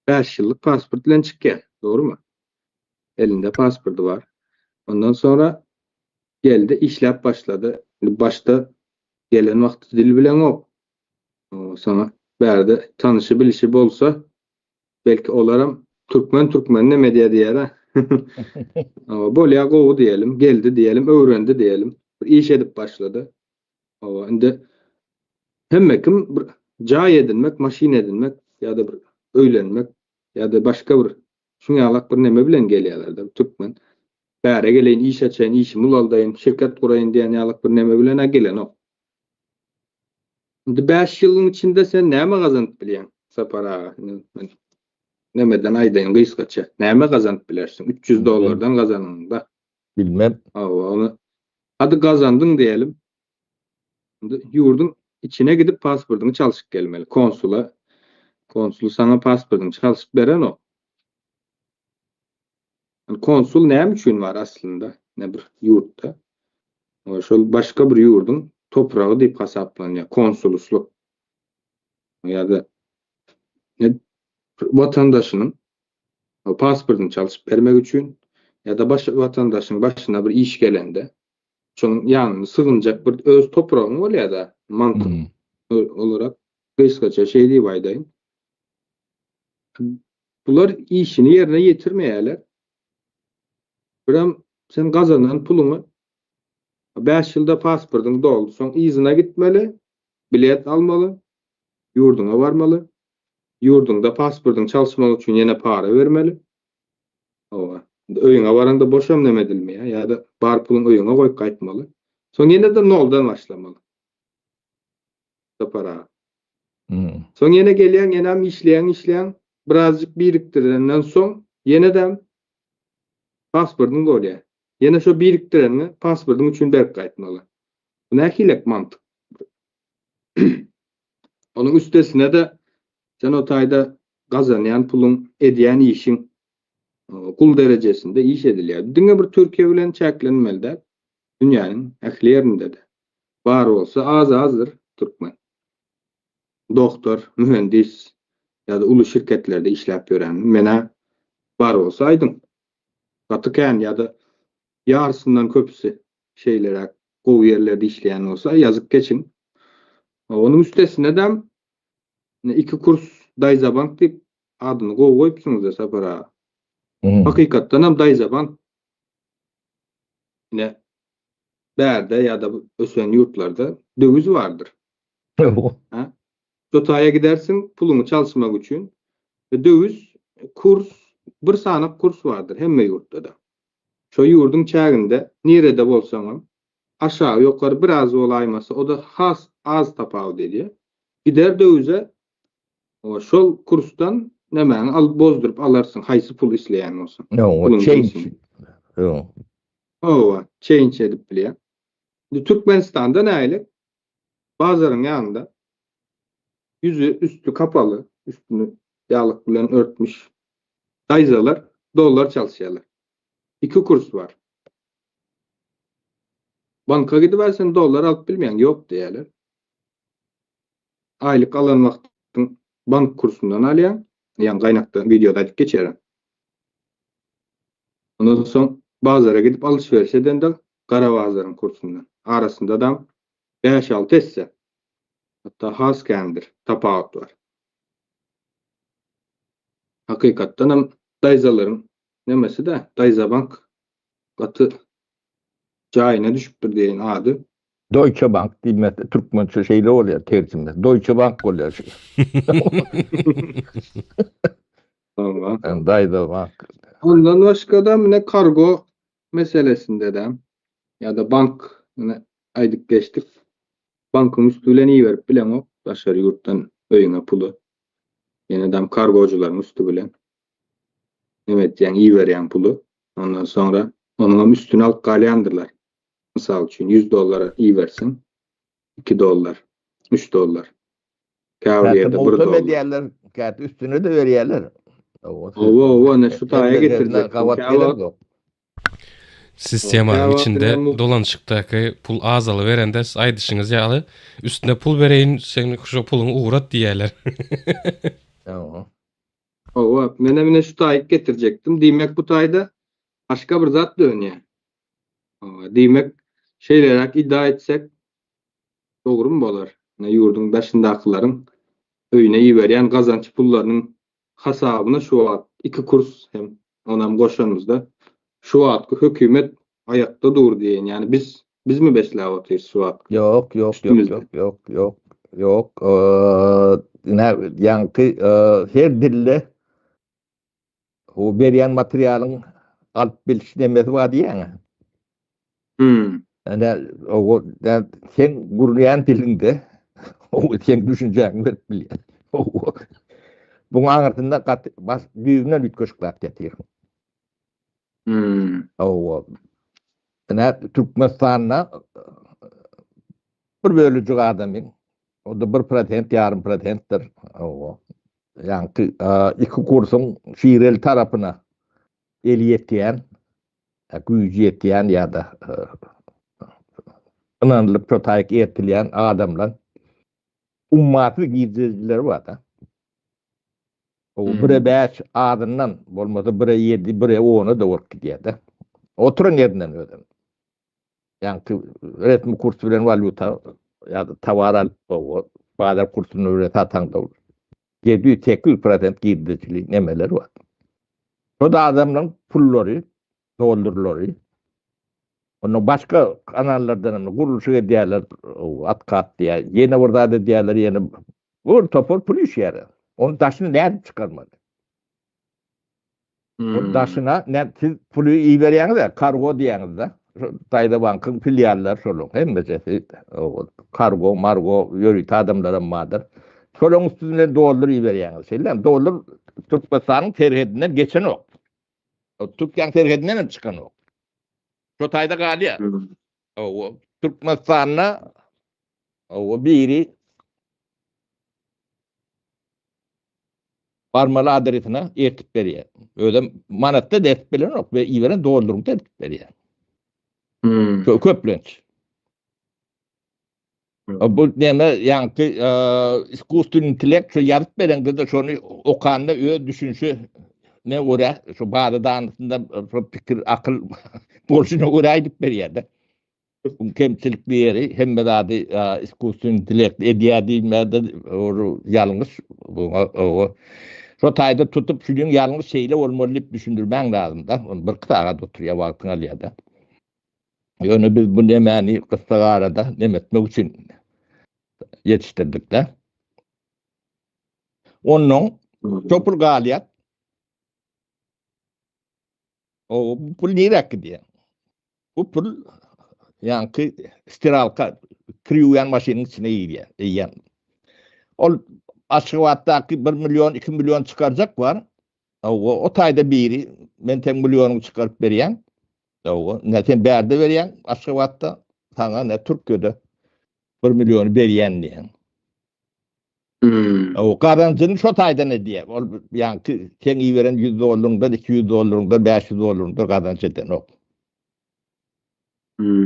S1: 5 yıllık pasport bilen çıkýar. Doğru mu? Elinde pasportu var. Ondan sonra geldi, işlep başladı. Başta gelen vakti dil bilen o. Sana berde tanışı bilişi bolsa belki olaram Türkmen ne medya diýer. Bolya gowy diyelim, geldi diyelim, öwrendi diyelim. İş edip başladı. Indi hemme kim jaý edinmek, maşin edinmek ya da bir öýlenmek ya da başka bir şuňalak bir neme bilen gelýärler. Türkmen bäre geleýin iş açaýyn, işimi uldaýyn, şirket guraýyn diýen ýalyk bir neme bilen gelen o. Indi 5 ýylyň içinde sen näme gazanyp bilýän? Sapara Nemeden aýdaýyn gysgaça. Näme gazanyp bilersiň? $300 gazanyň da.
S2: Bilmem.
S1: Onu hadi gazandyň diýelim. Ýurdun içine gidip pasportyny çalyşyp gelmeli. Konsul sana pasportyny çalyşyp beren o. Konsul näme üçin var aslında? Ne bir ýurtda? Şol başga bir ýurdun topragy diýip hasaplanýar. Konsulusluk. Ýa-da vatandaşynyň pasportyny çalyşyp bermek üçin ýa-da başga vatandaşyň başyna bir iş gelende şonuň ýanyny sığınjak bir öz topragyň bolýar-da mantyk olarak gysgaça şey diýip aýdaýyn. Bular işini ýerine ýetirmeýärler. Biram sen gazanan puluny 5 ýylda pasportyň doldy, soň izyna gitmeli, bilet almaly, ýurduňa barmaly. Ýurdunda pasportyň çalyşmak üçin ýene para bermeli. Öýüňe baranda boşam demedilmeýär ýa-da bar puluň öýüňe goýup gaýtmaly. Soň ýene de noldan başlamaly. Para. Soň ýene gelýän, ýene işleýän, birazjyk biriktirenden soň ýene-de pasportyň bolýar. Ýene şo biriktireni pasportyň üçin berip gaýtmaly. Bu nähilek mantyk. Onuň üstesine de sen o taýda gazanýan puluň edýän işiň kul derejesinde iş edilýär. Diňe bir Türkiýe bilen çäklenmeli-de. Dünýäniň ähli ýerinde de. Bar bolsa azdır türkmen. Doktor, mühendis ýa-da uly şirketlerde işläp ýören mene bar bolsa aýdym. Gatykän ýa-da ýarysyndan köpüsi şeýlere gowy ýerlerde işleýän bolsa ýazyk geçin. Onuň üstesine de 2 kurs Dayzabank diýip adyny goýupsyňyz da sapara. Hakykatdan hem Dayzabank ne bärde ýa-da ösen ýurtlarda döwiz bardyr. Sotaýa gidersin puluny çalyşmak üçin. Döwiz kurs, bir sanyk kurs bardyr hemme ýurtda da. Şo ýurdun çäginde nerede bolsaň aşağı ýokary biraz bolaýmasa o da has az tapaw dedi. Gider döwize şol kursdan nämäni alyp bozdurup alarsın haýsy pul isleýän bolsa. Change edip bilýär. Türkmenistanda näýlik? Bazaryň ýanynda yüzü üstü kapalı, üstünü ýalyk bilen örtmüş dayzalar dollar çalyşýarlar. 2 kurs var. Banka gidiversen dollar alıp bilmeýän ýok diýerler. Aýlyk alan wagtyň bank kursundan alýan, ýani gaýnakda videoda aýdyp geçerim. Ondan soň bazara gidip alışveriş edende gara bazaryň kursundan. Arasynda da 5-6 esse. Hatta has kendir, tapawut var. Hakykatdan hem dayzalaryň nemesi de Dayzabank gaty jaýyna düşüpdir diýen ady.
S2: Deutsche Bank diýmekde türkmençe şeýle bolýar terjime. Deutsche Bank bolýar.
S1: Tamam.
S2: Dayzabank.
S1: Ondan başga da mene kargo meselesinde de ýa-da bank aýdyp geçdik. Bankyň üstüne iýerip bilen o başary ýurtdan öýüňe pulu. Ýene-de kargojularyň üstü bilen nämetdiň iýerýän pulu. Ondan sonra onuň üstüne alyp galýandyrlar. Mysal üçin $100 iýersin. $2, $3. Käwrede $1.
S2: Diýerler, kät üstüne de berýärler.
S1: Ne şu taýa getirdik.
S3: Sistemaның içinde dolanışıkdaki pul azalı verende aýdyşyňyz ýaly üstüne pul bereýin, sen şu puluny uğrat diýerler.
S1: Mene şu taýy getirjekdim. Diýmek bu taýda başga bir zat dönýär. Diýmek şeýlerak iddia etsek dogry bolar. Ýurdun başyndakylaryň öýüne iýerýän gazanç pullarynyň hasabyna şu wagt 2 kurs hem onam goşanymyzda şu wagt hökümet ayakta dur diýen. Yani biz mi besläp otyryz şu wagt?
S2: Yok. Her dille o berýän materialyň alyp bilýän demesi bar diýen. O sen gurulýan dilinde o sen düşünjäňi berip bilýän. Bu ağırtında büyüğünden ütköşükler getir. O ne Türkmenistan'la bir bölücü adamın. O da 1%, yarım %'dir. O yani iki kursun Şiirel tarafına eli yetiyen, gücü yetiyen ya da inanılıp protayik etkileyen adamlar ummatı gizlicileri var da. O bire 5 adından olmadı bire 7, bire 10'u da ork gidiyordu. Oturun yerinden öden. Yani resmi kurs bilen valuta ya da tavaral o bazı kursunu öğret atanda olur. 700-800% gizlicilik nemeleri var. O da adamların pulları, doldurları. Onun başka kanallardan kuruluşu ediyorlar, at kat diye. Yeni burada da diyorlar, yeni vur topur polis yeri. Onun taşını nerede çıkarmadı? O taşına ne siz pulu iyi veriyorsunuz da kargo diyorsunuz da. Dayda bankın filialler solun. Hem mesela kargo, margo, yürüt adamlara madır. Solun üstüne dolar iyi veriyorsunuz. Şeyler dolar Türkmenistan'ın terhedinden geçen o. Türkiye'nin terhedinden çıkan o. Şu tayda galiya. O Türkmenistan'la o biri Barmalı adresine ertip veriyor. Öyle manatta dertip veriyor yok ve iyi veren doldurumda ertip veriyor. Köplenç. Bu neme yani iskustun intelekt şu yarıp veren de şunu okanla düşünüşü ne uğra şu bazı dağınısında fikir akıl borcuna uğrayıp veriyor da. Kemçilik bir yeri hem de adı iskustun intelekt ediyor değilmedi yalnız o rotayda tutup şunun yalnız şeyle olmalı düşündürmen lazım da. Onu bir kıtağa oturuyor vaktin alıyor da. Yani biz bu nemeni kısa arada nemetmek için yetiştirdik de. Onun çopur galiyat o bu pul neyre gidiyor? Bu pul yani stiralka kriuyan maşinin içine giriyor. Yani o aşıvattaki 1 milyon 2 milyon çıkaracak var. O tayda biri ben tek milyonu çıkarıp veriyen. O neten berde veriyen aşıvatta sana ne Türkiye'de 1 milyonu veriyen diyen. O kazancının şu tayda ne diye. Yani sen iyi veren $100'dan 200'dan 500'dan kazanç eden o.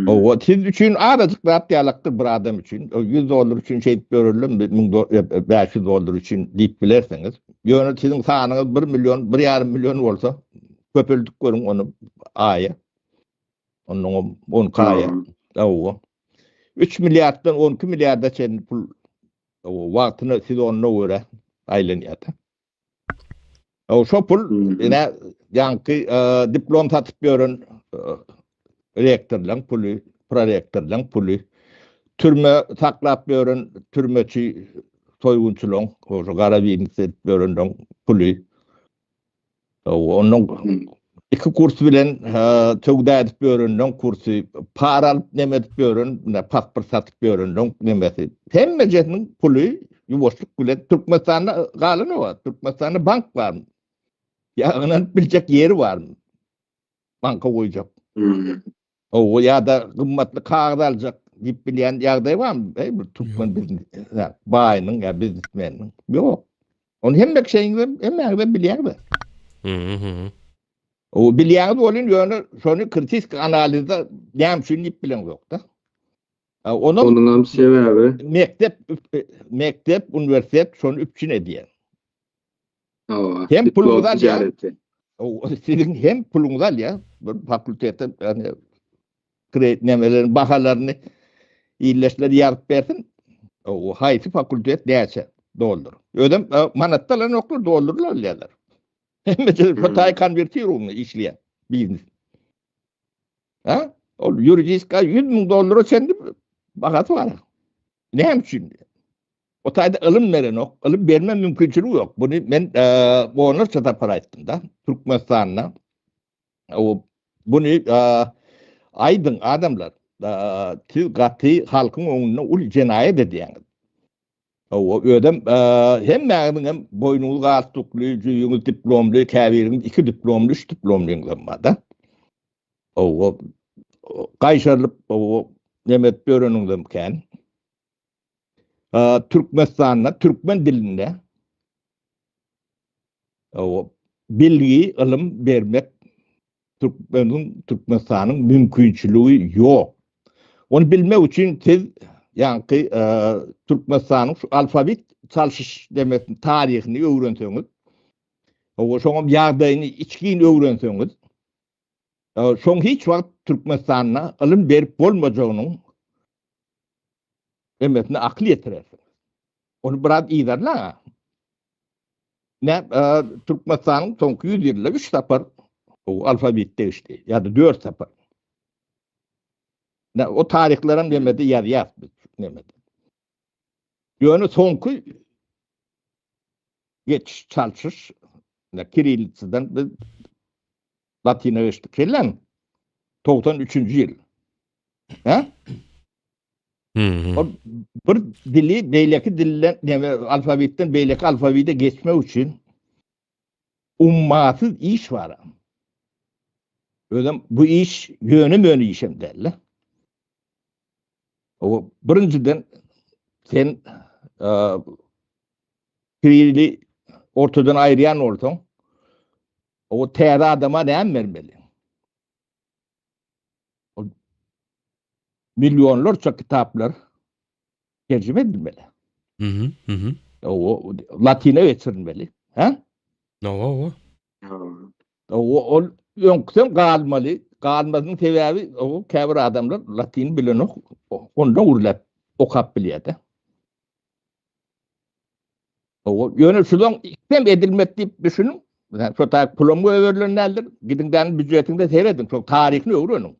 S2: O siz için aracık rahat diyalaktır bir adam için. O $100 için şey görürlüm, $500 için deyip bilerseniz. Yani sizin sahanınız 1 milyon, 1,5 milyon olsa köpüldük görün onu aya. Onun kaya. O. 3 milyardan 12 milyarda senin pul o vaktini siz onunla uğra aylanıydı. O şu pul yine yankı diplom satıp görün reaktörlen pulu, proreaktörlen pulu. Türme saklap görün türmeci soygunçuluğun, o garabiyini görün pulu. Onun iki kurs bilen çogda edip görün kursu paral nemet görün ne pasport satıp görün nemesi. Hem mecetinin pulu yuvoşluk bilen Türkmenistan'da galın o. Türkmenistan'da bank var mı? Ya onun bilecek yeri var mı? Banka koyacak. O ya da kımmatlı kağıt alacak deyip bilen yerde var mı? Türkmen biznes, bayının ya biznesmenin. Yok. Onu hem de şeyinde hem de bilen de. O bilen de olun yönü şunu kritik analizde nem şunu bilen yok da. Onun
S1: namsiye abi.
S2: mektep, üniversite şunu üpçün ediyor.
S1: Hem
S2: pulunuzal ya. O sizin hem pulunuzal ya. Fakültede yani nemelerin bahalarını iyileşleri yarıp versin. O hayfi fakültet neyse doldur. Ödem manattalan okur doldururlar yerler. Mesela Fatay konvertiyor onu işleyen biznes. Ha? O yürüyeceğiz ka $100,000 sendi bakat var. Ne hem şimdi? O tayda ılım veren yok. Ilım verme mümkünçülüğü yok. Bunu ben bu onur çata para ettim da. Türkmenistan'la. O bunu aydın adamlar. Katı halkın önüne ul cenayet ediyen. O ödem hem mäňiň hem boynuňyz galtykly, jüýüňiz diplomly, käbiriňiz 2 diplomly, 3 diplomly da. O gaýşarlyp o nemet böreningden kän. Türkmenistanda, Türkmen dilinde o bilgi, ilim bermek Türkmenistan'ın mümkünçülüğü yok. Onu bilmek için siz yani Türkmenistan'ın alfabet çalışış demek tarihini öğrenseniz, o sonra ýagdaýyny içkiň öğrenseniz, şoň hiç wagt Türkmenistan'a ilim berip bolmajagynyň emetini akly etirersiniz. Onu biraz iýerler. Türkmenistan'ın soňky 100 ýylda 3 tapar o alfabet değişti. Ya da 4 tapar. O tarihlerim demedi yer demedi. Yönü soňky geç çalışış Kirillitseden biz Latina geçtik. Filan 93. yıl. Ha? O bir dili beyleki dilden alfabetten beyleki alfabete geçme için ummatsız iş var. Öyle bu iş yönü işim derler. O birinciden sen Kirilli ortadan ayırayan ortam o täze adama näme bermeli? O milyonlarca kitaplar tercüme edilmeli. O Latina geçirilmeli. Ha? O yöntem kalmalı. Kalmasının sebebi o käbir adamlar Latin bilen ondan urlap okap bilýärdi. O yönü şulan ikdem edilmek diýip düşünün. Şota pulumga öwerilenler gidingen büdjetinde seyredin. Çok tarihini öwrenin.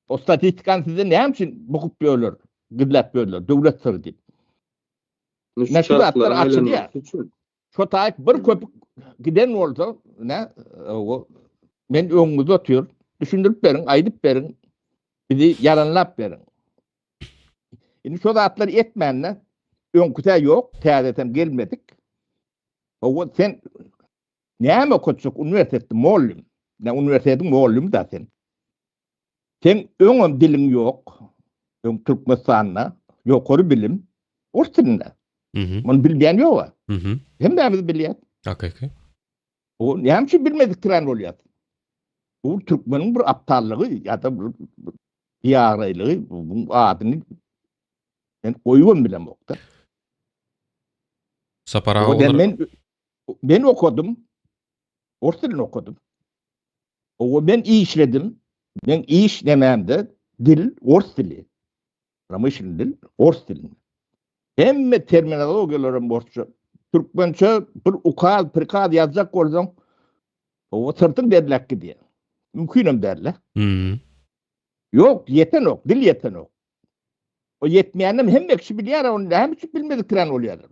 S2: O statistikan size näme üçin bukup berler, gidlap berler, döwlet sırrı diýip. Näşriatlar açylýar. Şota bir köpük giden bolsa, o men öňüňizde otur, düşündirip berin, aýdyp berin, bizi yalanlap berin. Indi şu zatlar etmänle öňküte ýok, täzeden gelmedik. O sen näme okutsak üniversitede muallim, üniversitede muallim da sen. Sen öňüm dilin ýok, Türkmenistanda ýokary bilim, urs tilinde. Onu bilmeýän ýok. Hemmämiz bilýär.
S3: Okay.
S2: O näme üçin bilmedik tiran bolýar? Bu Türkmenin bir aptallığı ya da bir ýagraylygy, bu adyny ben koyuyorum bile mokta.
S3: Sapara
S2: ben okudum. Ortadan okudum. O ben iyi işledim. Ben iyi işlememde dil ors dili. Ramışın dil ors dili. Hem terminologiýalaryň borçlu. Türkmençe bir ukal, prikad yazacak bolsaň o sırtın derlek diýär. Mümkünüm derler. Yok, yeten ok, dil yeten ok. O yetmeyenim hem ekşi bilýär, onu hem hiç bilmedik tiran bolýar.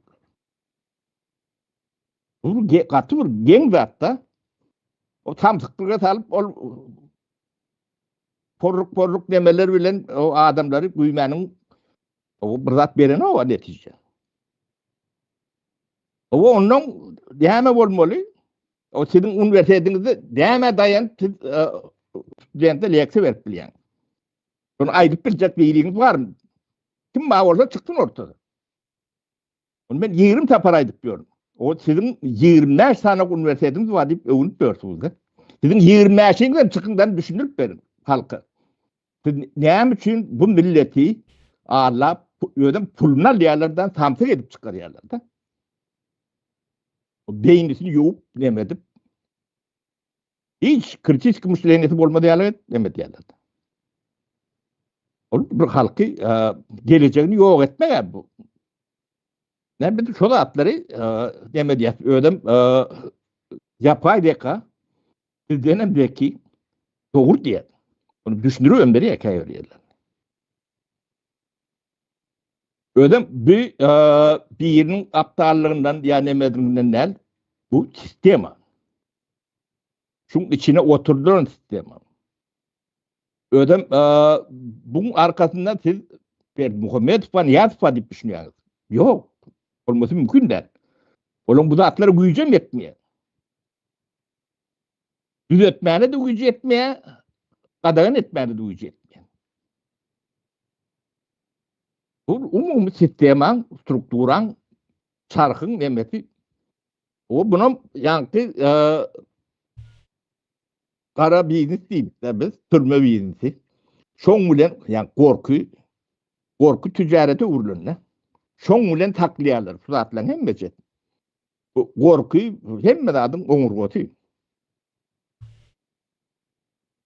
S2: Bu katı bir geň zatda. O tam tıklığa salıp ol porruk demeler bilen o adamları güýmäniň o bir zat bereni o netije. O onuň näme bolmaly? O sizin üniversiteniňizde näme daýan studentler leksiýa berip bilýän. Onu aýdyp biljek beýligiňiz barmy? Kim ma bolsa çykdyn ortada. Onu ben 20 tapar aýdyp biýerim. O sizin 20 sanalyk üniversiteniňiz bar diýip öwünüp berýärsiňiz. Sizin 20-şiňizden çykyndan düşündirip berin halka. Siz näme üçin bu milleti ağırlap ödem pulunal ýerlerden tamsyk edip çykarýarlar da. O beýnisini ýuwup nemedip hiç kritik müşkileneti bolmadyýarlar demedýärler. O bir halky gelecegini ýok etmek bu. Näme şu atlary demedýär ödem yapay zeka bizden beki dogry diýär. Onu düşündürüyorum beri hikayelerler. Ödem birinin aptallığından yani emediğinden değil, bu sistema. Şunun içine oturduğun sistema. Ödem bunun arkasından siz Muhammed falan Yazfa deyip düşünüyorsunuz. Yok. olması mümkün değil. Olan bu zatları güyeceğim etmeye. Düzeltmeyene de gücü etmeye, kadağın etmeyene de gücü etmeye. Bu umumi sisteman, strukturan, çarkın nemeti. O bunun yankı kara biznes değil. Biz türme biznesi. Şoň bilen yani korku ticarete uğrulunna. Şoň bilen takliyalar, suratlan hemmece. Korku hemme adam oňurgoty.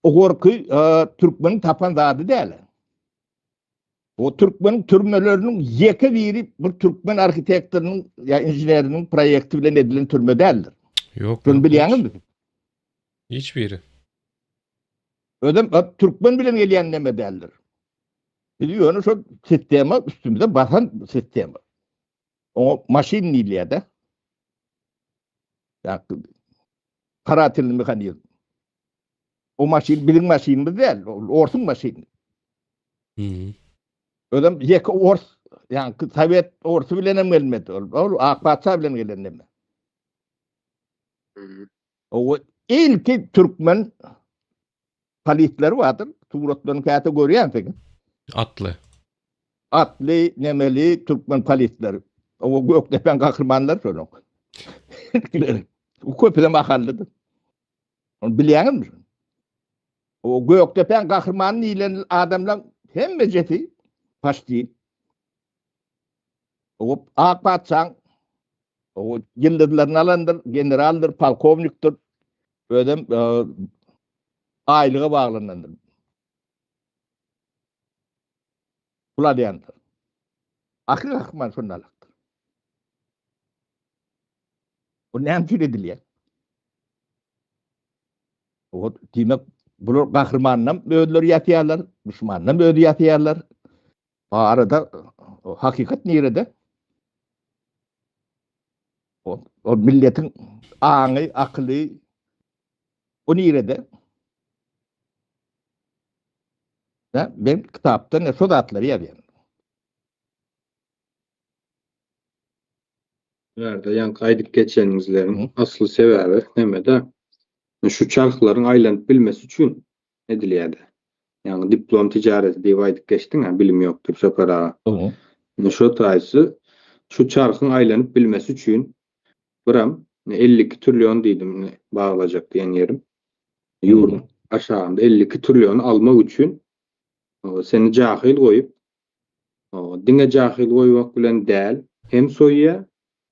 S2: O korku Türkmen tapan zady däl. O Türkmen türmelerinin yeke biri bir Türkmen arkitektorunun ya injinerinin proyekti bilen edilen türme däldir.
S3: Yok.
S2: Şunu bilýäňizmi?
S3: Hiçbiri.
S2: Ödem Türkmen bilen gelýän neme däldir. Biliyorsun şu sistema üstümüze basan sistema. O maşin niliyede. Yani karatıllı mekanizm. O maşin bilim maşinimiz değil. Orsun maşini.
S3: Hı.
S2: Ödem yek ors yani Sovyet orsu bilen gelmedi. O Akbatsa bilen gelen neme. O ilki Türkmen palitleri vardır. Tuğrotların kategoriyen peki.
S3: Atlı.
S2: Atlı, nemeli Türkmen palitleri. O Göktepen kahramanlar sonra. O köpeden mahalledir. Onu bilýäňiz mi? O Göktepen kahramanı ile adamlar hem meceti paşti. O Akbatsan o yıldızlarını alandır, generaldir, polkovniktir. Ödem aylığa bağlanandır. Bula diýendir. Ahir kahraman şondalyktır. O näme edilýär? O diýmek bular kahramandan öýler ýatýarlar, düşmandan öýler ýatýarlar. Arada o hakikat nerede? O milletin aňy, akly o nerede? Ben kitapta ne sodatlar ýazýan.
S1: Nerede yankı aydık geçenizlerin
S2: Hı.
S1: asıl sebebi nemede şu çarkların aylanyp bilmesi üçün edilýärdi. Yani diplom ticareti diýip aydyk geçtin ha, bilim ýokdur separa. Şu taýsy şu çarkın aylanyp bilmesi üçün biram 52 trilyon diýdim bağlajak diýen ýerim. Ýurdun aşağında 52 trilyon almak üçün seni jahil goýup diňe jahil goýmak bilen däl hem soýýa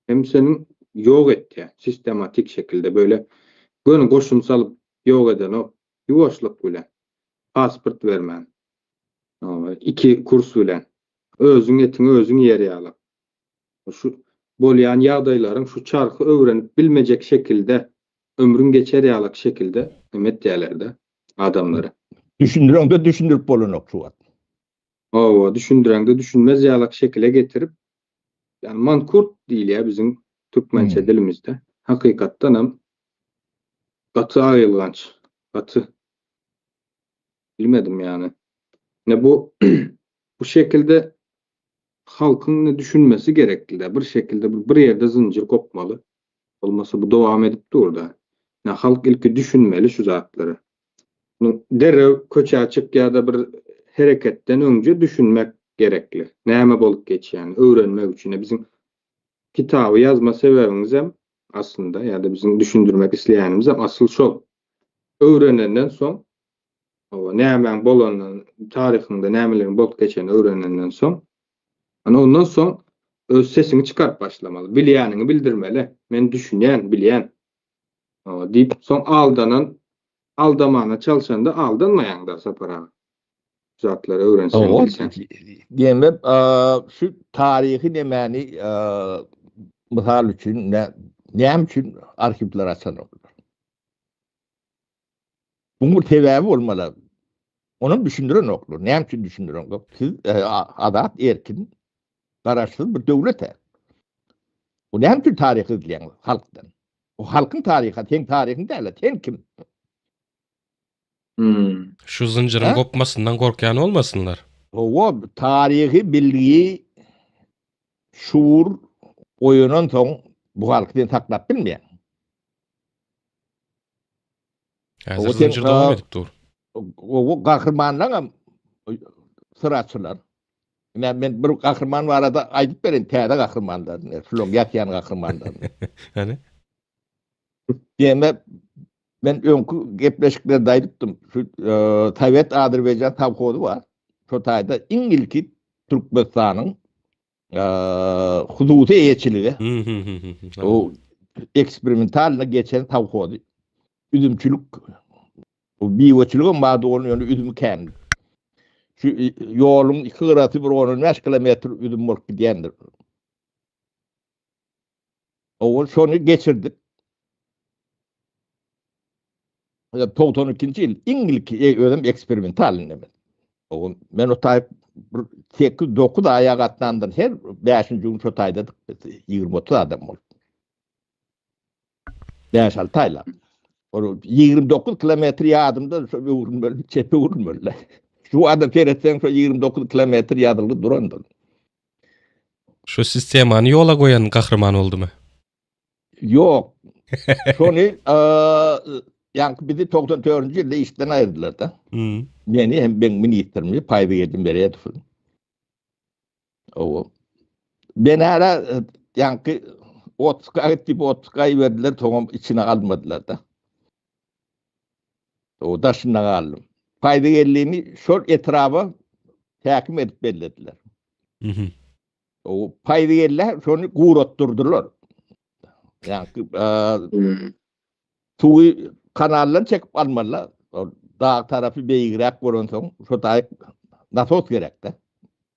S1: hem senin yok etdi sistematik şekilde böyle gönü koşum salıp yok eden o yuvaşlık bilen pasport vermen 2 kurs bilen özüň etini özüň ýere alıp şu bolýan ýagdaýlaryň şu çarky öwrenip bilmejek şekilde ömrün geçer ýalyk şekilde emet diýerler adamlara.
S2: Düşündürüňde düşündürip bolanok şu wagt.
S1: O düşündüreňde düşünmez ýalyk şekile getirip yani mankurt diýilýär bizim türkmençe dilimizde. Hakykatdan hem gaty aýylganç, gaty bilmedim yani. Ne bu bu şekilde halkın ne düşünmesi gerekli de bir şekilde bir yerde zincir kopmalı. Olmasa bu devam edip durda. Ne halk ilki düşünmeli şu zatları. Derew köçe açık ya da bir hareketten önce düşünmek gerekli. Näme bolup geçýän, öwrenmek üçin bizim kitabı yazma sebebimiz hem aslında ya da bizim düşündürmek isleýänimiz hem asıl şol. Öwrenenden soň o näme bolanyň taryhynda nämelerin bolup geçeni öwrenenden soň ondan soň öz sesini çıkarıp başlamaly. Bilýänini bildirmeli. Men düşünýän, bilýän. Diýip soň aldamana çalışanda aldanmaýaňlar sapara. Zatları öwrensen bilsen.
S2: Diýemem, şu tarihi nemeni misal üçin näme üçin arhivler açan olur. Bunun sebebi bolmaly. Onu düşündüren olur. Näme üçin düşündüren olur? Siz adat erkin, garaşsyz bir döwlet. O näme üçin tarih izleýän halkdan? O halkın tarihi, sen tarihini däl, sen kim?
S3: Şu zincirin
S2: Ha?
S3: kopmasından korkyan olmasınlar.
S2: O tarihi bilgi, şuur, oyunun soň bu halkyny saklap bilmeýär.
S3: Häzir
S2: O
S3: zincir
S2: sen,
S3: dowam edipdir.
S2: O gahrymanlaryň sıraçylar. Men bir gahrman barada aýdyp beren täze gahrmanlaryny, şular ýatýan gahrmanlaryny.
S3: Hani?
S2: Deme ben öňkü gepleşiklerde aýdypdym. Şu Sovet Azerbaýjan tabhody bar. Şo taýda İngilki Türkmenistanyň hududy eýetçiligi. O eksperimentalna geçen tabhody. Üzümçülük, o biýoçylygyň bady onun ýöne üzüm kän. Şu ýoluň iki gyrasy bir 15 kilometr üzüm bolup gidýändir. O şonu geçirdik. 92-nji ýyl İngilki ödem eksperimental näme. O men o taýp 8-9 aýak atlandyr. Her 5-nji gün şo taýda 20-30 adam bolup. 5-6 aýla. O 29 kilometr ýadymda şo urun çepe urun bölle. Şu adam teretsen şo 29 kilometr ýadyly durandy.
S3: Şu sistemany ýola goýan gahrman boldumy?
S2: Yok. Şonu yani bizi 94-nji ýylda işden aýyrdylar da. Meni hem ben ministrimi paýda geldim berýär. O ben hala yani 30 ay verdiler, toňam içine almadılar da. O da şuna aldım. Paýda geldiğini şol etraba häkim edip bellediler. O paýda geldiler, şonu guratdyrdylar. Yani suwy kanallar çekip almalar. Dağ tarafı beýigirek bolan soň şo taýyp nasos gerek de.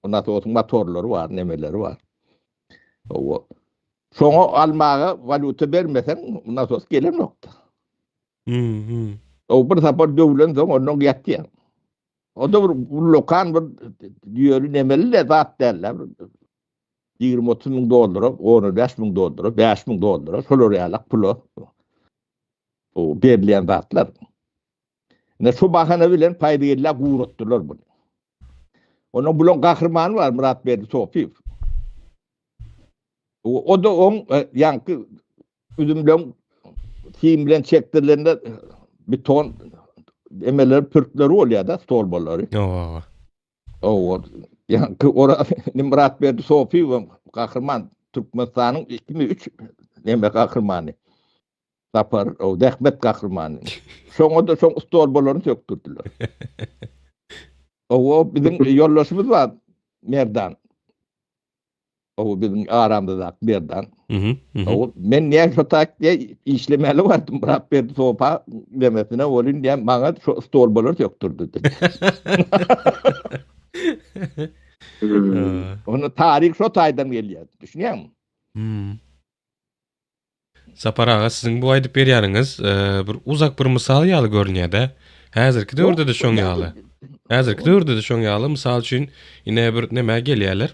S2: O nasosyň motorlary bar, nemeleri bar. O şoňa almaga valuta bermesen nasos gelenokda. O bir sapar döwlen soň onuň ýatdy. O da bir lokan bir ýöri nemeli de zat derler. 20-30 miň dollar, 15 miň dollar, 5 miň dollar, şolar ýalyk pul. O berilýän zatlar. Ne şu bahane bilen paýda gelýär guratdylar bunu. Onun bulan gahrmany bar Murat Berdi Sofiýew. O da ýanky üzümden kim bilen çekdirlerinde bir ton emeler pürkleri bolýar da stolbalary. O ýanky ora Murat Berdi Sofiýew gahrman Türkmenistanyň 2-3 neme gahrmany. Sapar o dehmet gahrmany. Şoňa da şoň stolbalaryny sökdürdiler. O bizim ýollaşymyz bar Merdan. O bizim aramda Merdan. O men näme şo taýda işlemeli bardım. Murat Berdi Sopa demesine bolyn diýen maňa şo stolbalary sökdürdi. Onu taryh şo taýdan gelýär. Düşünýärmi?
S3: Sapar ağa, sizin bu aýdyp berýäriňiz bir uzak bir mysal ýaly görünýär-de. Häzirki döwürde de şoň ýaly. Häzirki döwürde de şoň ýaly. Mysal üçin ine bir näme gelýärler.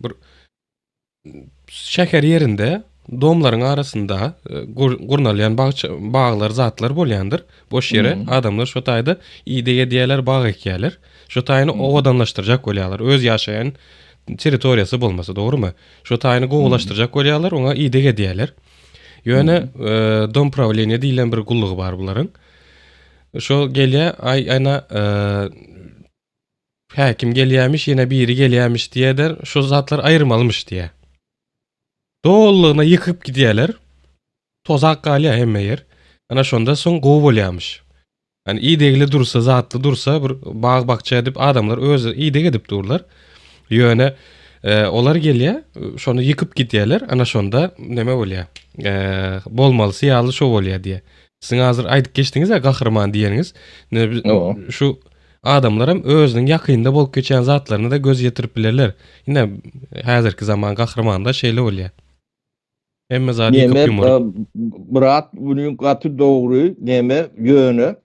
S3: Bir şäher ýerinde domlaryň arasynda gurnalýan baglar, zatlar bolýandyr. Boş ýere adamlar şo taýda ide diýerler, bag ekýärler. Şo taýyny owadanlaşdyrjak bolýarlar. Öz ýaşaýan territoriýasy bolmasa, dogrymy? Şo taýyny gowlaşdyrjak bolýarlar, oňa ide diýerler. Ýöne dom prawleniýa diýilen bir gullugy bar bularyň. Şo gelýär, aýna häkim gelýärmiş, ýene biri gelýärmiş diýerler, şo zatlar aýyrmalymyş diýär. Dollygyna ýykyp gidýärler. Tozak galýar hemme ýer. Ana şonda soň gowy bolýarmyş. Hani idegili dursa, zatly dursa bir bag bakça edip adamlar özü idege edip durlar. Ýöne olar gelýär, şonu ýykyp gidýärler. Ana şonda neme bolýar? Bolmalysy ýaly şo bolýar diýe. Siz hazır aýdyp geçdiňiz ya gahrman diýeniňiz. Şu adamlar hem özüniň ýakynda bolup geçen zatlaryny da göz ýetirip bilerler. Ine häzirki zaman gahrmanda şeýle bolýar. Emme zat ýykyp ýumur.
S2: Murat bunyň gaty dogry neme ýöne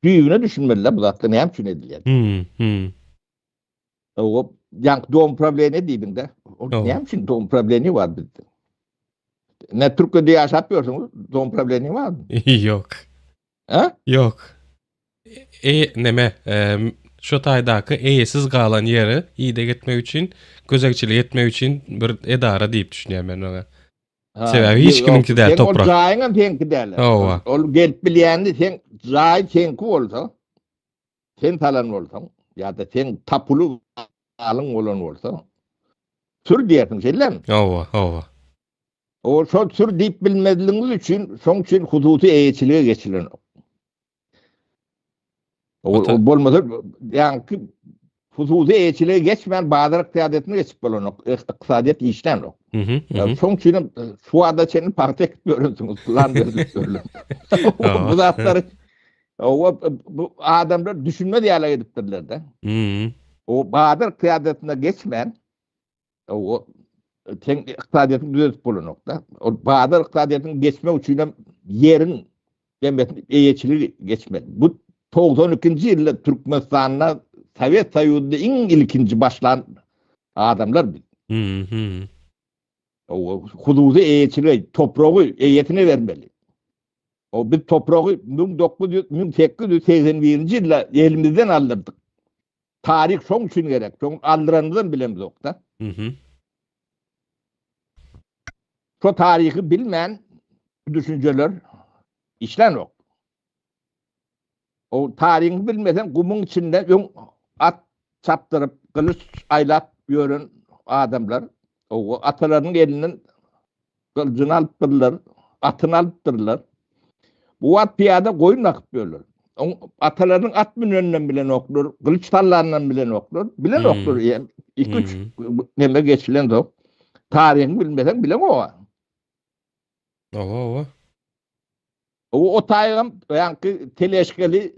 S2: büyüğüne düşünmeliler bu zaten ne yapçın edilýär. O yank doğum problemi diýdiň de. Ne yapçın doğum problemi var bizde. Ne Türkiye'de yaşapıyorsunuz? Doğum problemi var mı?
S3: Yok.
S2: Ha?
S3: Yok. Neme Şo taýdaky eýesiz galan ýeri ýyda getmek üçin, gözekçilik etmek üçin bir edara diýip düşünýär men ona. Sebebi hiç kiminki däl toprak.
S2: O jaýyňam teňki däl.
S3: Owa.
S2: Ol gelip bilýändi sen jaý teňki bolsa, sen talan bolsaň, ýa-da sen tapuly alyň bolan bolsa, sür diýersiň şeýlem.
S3: Owa.
S2: O şo sür diýip bilmezligiňiz üçin, şoň üçin hususy eýetçilige geçilen. O bolmasa ýa-ni hususy eýetçilige geçmän bazar iqtisadetine geçip bolan, iqtisadiyet işlen o. Şoň üçin şu ada senin partek görünsüňiz, plan verip görülür. Bu zatlary bu adamlar düşünme diýerler edipdirler de. O bazar iqtisadetine geçmän o sen iqtisadiyetini düzeltip bolanokda. O bazar iqtisadiyetini geçmek üçin hem yerin demek eýetçiligi geçmeli. Bu 92-nji ýylda Türkmenistanda Sovet Soýuzyna iň ilkinji başlan adamlar. O hususy eýetçiligi topragy eýetine vermeli. O biz topragy 1881-nji ýylda elimizden aldyrdyk. Taryh şoň üçin gerek. Şoň aldyranyzdan bilemiz okda. Şo taryhy bilmän düşünjeler işlen ok. O taryhyny bilmesen gumyň içinde ýöň at çapdyryp, kılıç aýlap ýören adamlar, o atalarynyň elinden kılıçyny alypdyrlar, atyny alypdyrlar. Bu at piýada goýun akyp ýörler. Atalarynyň at minenden bilen oklar, kılıç tallaryndan bilen oklar, bilen oklar ýa-ni 2-3 neme geçilen zok. Taryhyny bilmesen bilen o.
S3: Owa.
S2: O taýgam ýa-ni teleşkeli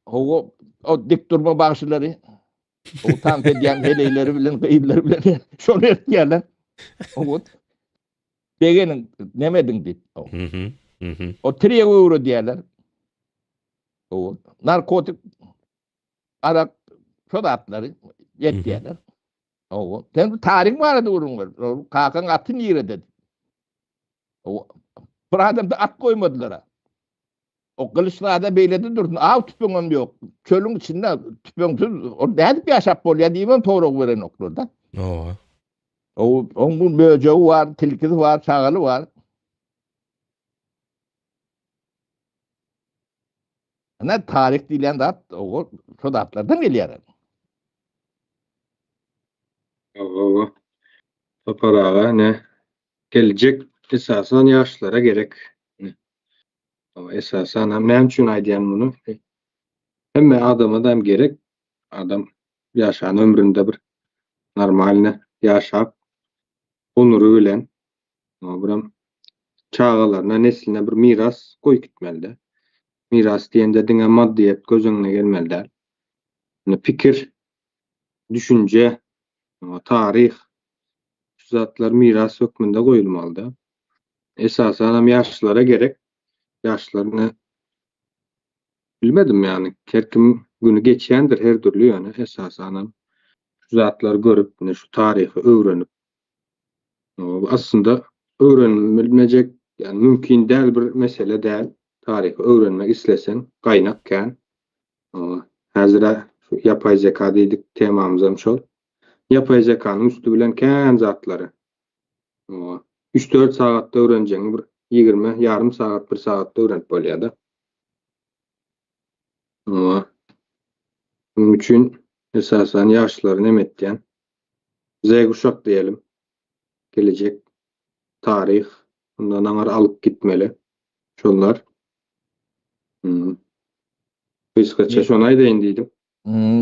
S2: o dik durma bagşylary o tam edýän heleyleri bilen gyýypları bilen şonu etýärler. O degeniň nemediň diýip. O triýe öwre diýerler. O narkotik arak şodatlary ýetýärler. O sen taryh barada urunlar. Kakan atyny ýere dedi. O bir adamda at koymadılar. O kılıçlarda beyledi durdun. Tüpüňem ýok. Çölüň içinde tüpüňsiz o nädip ýaşap bolýar diýmen toğruk veren oklarda. O onun böjeği var, tilkisi var, çağalı var. Ana tarih diýlen dat o şo datlardan gelýär.
S1: Owa. Saparaga ne gelecek esasan yaşlara gerek. Ama esasen hem üçin aýdýan bunu. Hemme adama da hem gerek. Adam yaşan ömründe bir normalne yaşap onury bilen biram çağalaryna, nesline bir miras goýup gitmeli. Miras diýende diňe maddiýet gözüňe gelmeli. Pikir, düşünje, tarih, şu zatlar miras hökmünde goýulmaly. Esasen hem yaşlara gerek. Yaşlaryny bilmedim yani. Kerkim günü geçýändir her türlü ýöne. Esasen şu zatlar görüp, şu taryhy öwrenip aslında öwrenilmejek yani mümkin däl bir mesele däl. Taryhy öwrenmek isleseň gaýnak kän. Häzir şu yapay zeka diýdik temamyzam şol. Yapay zekanyň üstü bilen kän zatlary. 3-4 sagatda öwrenjeň bir 20 yarım saat, 1 saatda öwrenip bolýar-da. Bunun üçin esasen yaşlary nemetdiýän Z guşak diýelim. Gelecek tarih bundan aňar alyp gitmeli. Şollar. Kıskaça şonu aýdaýyn diýdim.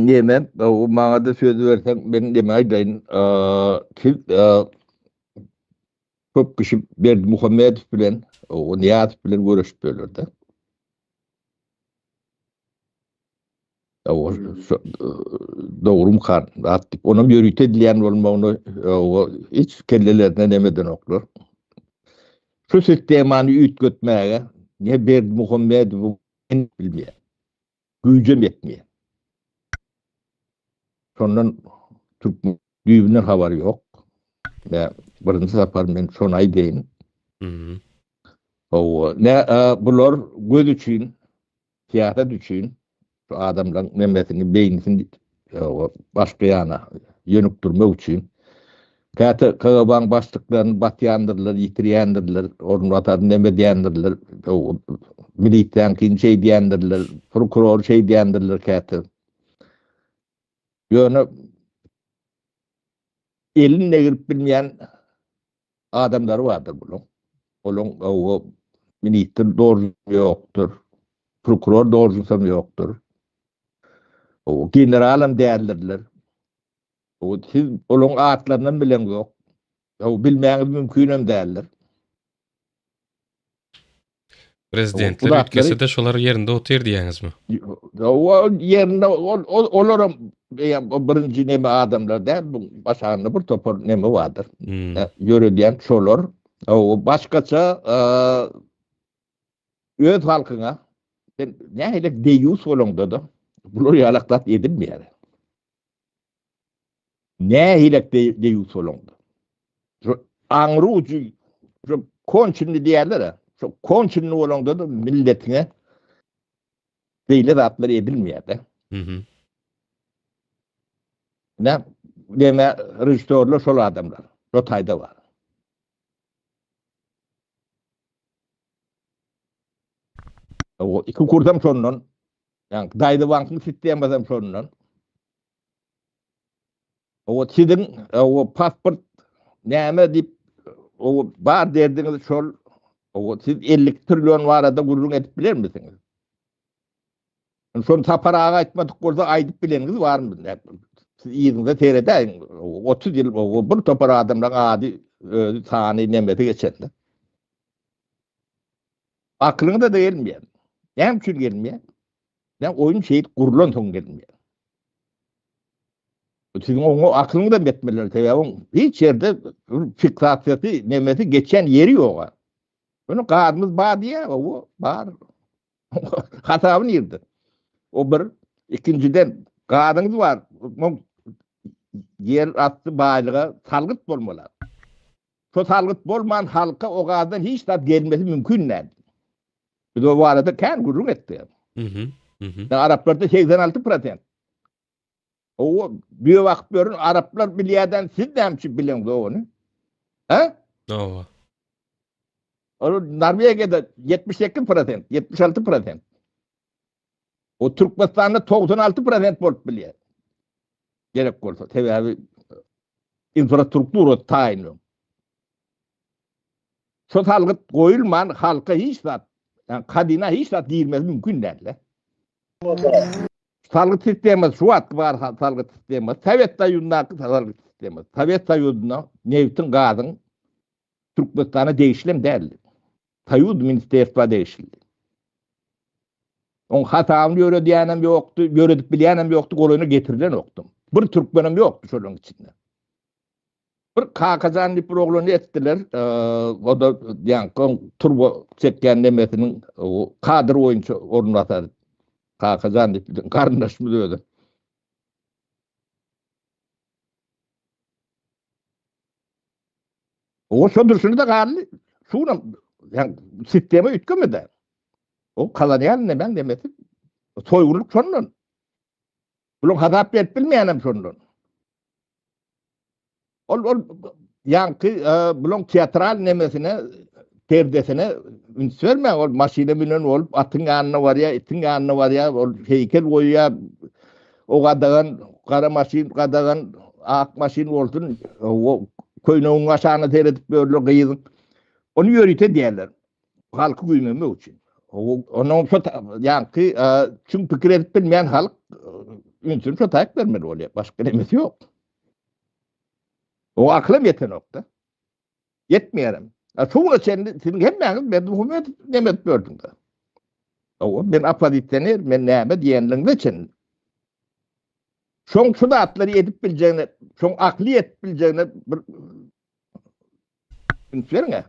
S2: Deme, o maňa da söz berseň men deme aýdaýyn. Köp kişi Berdimuhammedow bilen, o Niýazow bilen görüşip bolýardy. O dogrum kan atdyk. Onam ýörüýte edilýän bolmagyny o hiç kellelerine nemeden oklar. Şu sistemany üýtgetmäge ne Berdimuhammedow bilmeýär. Güýjem etmeýär. Şondan Türk düýbinden habary ýok. Birinci sapar men şonu aýdaýyn. O ne bular göz üçin, tiýatrat üçin şu adamlaryň memletini beýnisini başka yana yönüktürmek için. Kata KGB'nin başlıklarını batıyandırlar, yitiriyandırlar, onun vatanı neme diyendirler, militen kin şey diyendirler, prokuror şey diyendirler kata. Yönü eline girip bilmeyen adamları vardır bunun. Onun o militer doğru yoktur. Prokuror doğrusu yoktur. O generalım değerlidirler. O siz onun adlarından bilen yok. O bilmeyen mümkün değerler.
S3: Prezidentler
S2: Bu
S3: ütkese de şolar yerinde otur diýäňizmi?
S2: O yerine olaram o birinci neme adamlar da bu başarılı bir topar neme vardır. Yörüyen şolar. O başkaça öz halkına ne hele deyus olanda da bunlar yalaklat edilmeyer. Ne hele deyus olanda. Anru ucu konçinli diyerler. Konçinli olanda da milletine böyle zatları edilmeyer de. Ne deme rejistörler şol adamlar. Rotayda var. O iki kurdam sonundan yani daydı bankın sistemazam sonundan o sizin o pasport näme dip o bar derdiniz şol o siz 50 trilyon var da gurrun etip biler misiniz? Son taparağa etmedik bolsa aydıp bileniz var mı? Siz iyinize seyredeyin. 30 yıl o bir tapara adamdan adi sahne nemeti geçerli. Aklına da gelmeyen. Hem için gelmeyen. Ben oyun şeyit kurulan son gelmiyor. Sizin onu aklını da metmeler tabii. Hiç yerde fiksasiyeti, nemeti geçen yeri yok. Bunu kağıdımız bağ diye o bağır. Hatabını yırdı. O bir. İkinciden kağıdınız var. Yer attı bağlığa salgıt bolmalar. Şu salgıt bolman halka o kağıdan hiç tat gelmesi mümkün değil. Bir de o arada kendi gurur etti. Araplarda 86%. O bir vakit görün Araplar biliyeden siz de hemçi bilin onu. Ha?
S3: Ova.
S2: O Norveç'te 78%, 76%. O Türkmenistan'da 96% bolup biliyor. Gerek olsa tabii infrastrukturu tayinu. Şu salgıt koyulman halka hiç zat, yani kadına hiç zat girmez mümkün değil. Salgıt sistemi şu at var salgıt sistemi. Sovet Soyunu'ndaki salgıt sistemi. Sovet Soyunu'na neftin gazın Türkmenistan'a değişilen değil. Soyuz ministerstva değişildi. On hatamını göre diyenem yoktu, göredik bileyenem yoktu, kolunu getirilen yoktu. Bir Türkmenim yoktu şunun içinde. Bir Kakazanlı programını ettiler. O da yani turbo çekken demesinin o kadro oyuncu ornatar. Kakazanlı kardeş mi diyordu. O şudur da karlı. Şuna yani sisteme yüklemedi. O kalanyan ne ben demesi. Soygurluk şunun. Bunun hadap et bilmeyenim şunun. Ol yankı bunun tiyatral nemesine perdesine üns verme ol maşine binen ol atın yanına var ya itin yanına var ya ol heykel koyuya o kadar kara maşin kadar ak maşin olsun o koyunun aşağına seyredip böyle kıyın onu yörüte diyorlar halkı duymamak için onun yankı çünkü fikir edip bilmeyen halk ünsün şu tayak vermeli oluyor başka nemesi yok. O aklım yeten nokta. Yetmeyelim. Çoğuna senin hemen ben hükümet demet gördüm de. O ben apaditlenir, ben neyme diyenlerin için. Şon şu da atları edip bileceğine, şon akli edip bileceğine bir ünsverine.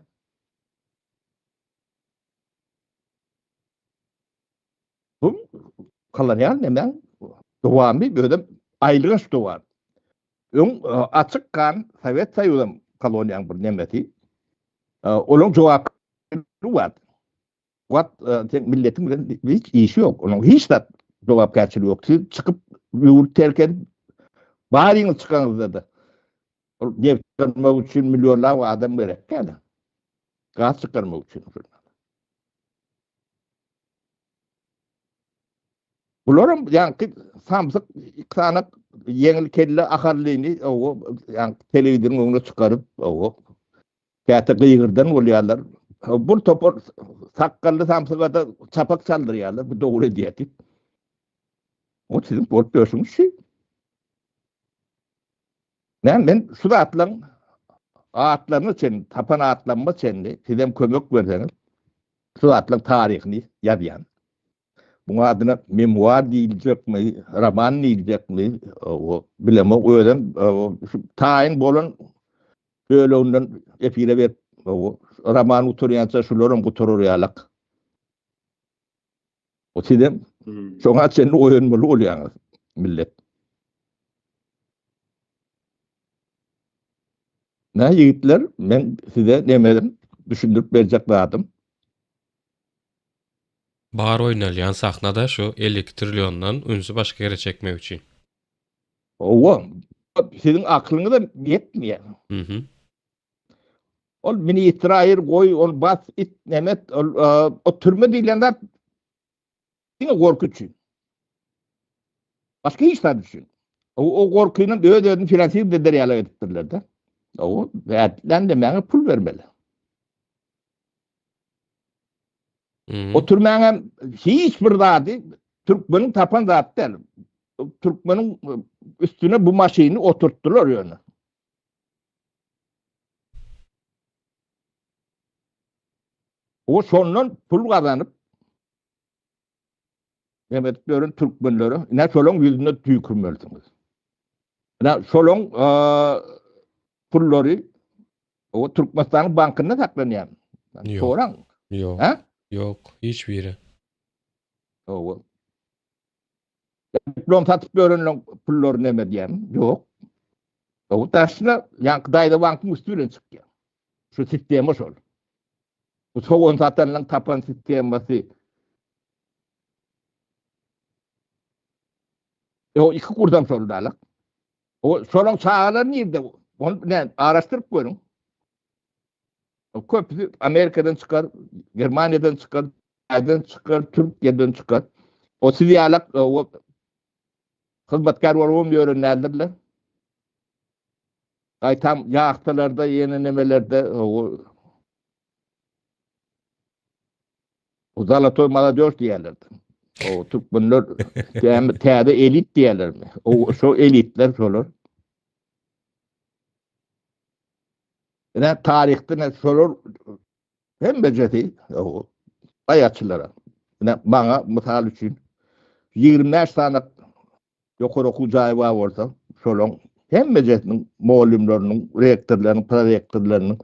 S2: Bu kalan hemen doğamı böyle aylığın şu var. Açık kan Sovet Soyunu'nun kolonyan bir nemeti. Onun cevap var. Milletin hiç işi yok. Onun hiç de cevap karşılığı yok. Çıkıp yurt terk edip Bariňiz çykaňyz dedi. Neft çıkarmak için milyonlar adam gerek yani. Gaz çıkarmak için. Bularım yani samsyk iksanak yeňil kelle akarlyny o yani telewizyon öňüne çıkarıp o käte gıýgyrdan bolýarlar. Bu topor sakkally samsyga da çapak çaldyrýarlar. Bu dogry diýeti. O sizin portdöşüňiz şey. Men şu da atlaryny sen tapan atlanma senli sizem kömek berseňiz. Şu atlan taryhyny ýazýan. Buna adına memuar diýiljekmi, roman diýiljekmi, o bilemek öýden taýin bolan öýlünden epire berip o roman uturýança şolaryň guturýarlyk. O sizem şoňa sen oýunmaly bolýaňyz millet. Ne yiğitler, men size demedim, düşündürüp berjek adam.
S3: Bar oýnalýan sahnada şu 50 trilyondan ünsü başka yere çekmek için.
S2: O sizin aklınıza da yetmiyor.
S3: Hı.
S2: Ol mini itirayır goy, ol bas it nemet, o türme diýilende yine korkuçu. Başka hiç tadı düşün. O korkuyla ödün finansiyip de deryalı ettirler de. O verdilen de bana pul vermeli. O türmeğe hiç bir zadi Türkmenin tapan zat değil. Türkmenin üstüne bu maşini oturttular yani. O sondan pul kazanıp Mehmetlerin Türkmenleri ne solon yüzünde tüykürmelirsiniz. Ne solon pulları o Türkmenistan'ın bankında saklanıyor.
S3: Yok.
S2: Soran.
S3: Yok.
S2: Ha?
S3: Yok. Hiçbir yere.
S2: O. Diplom satıp öğrenilen pulları ne diyen? Yok. O taşına yankıdayda bankın üstüne çıkıyor. Şu sistemi sol. Bu soğun satanların tapan sistemi o iki kurdan soldalar. O solon sağlar nerede? Onu ne araştırıp görün. O köprü Amerika'dan çıkar, Germanya'dan çıkar, Avrupa'dan çıkar, Türkiye'den çıkar. O siviyalak o hizmetkar olum öğrenlerler. Ay tam yağtalarda, yenilemelerde o Zalatoy Maladyoş diyorlardı. O Türkmenler teyade elit diyorlar mı? O şu elitler solur. Ne tarihte ne solur hem beceri o ayatçılara. Ne bana misal için 25 tane yukarı okuyacağı var orada solun. Hem becerinin muallimlerinin, rektörlerinin, prorektörlerinin,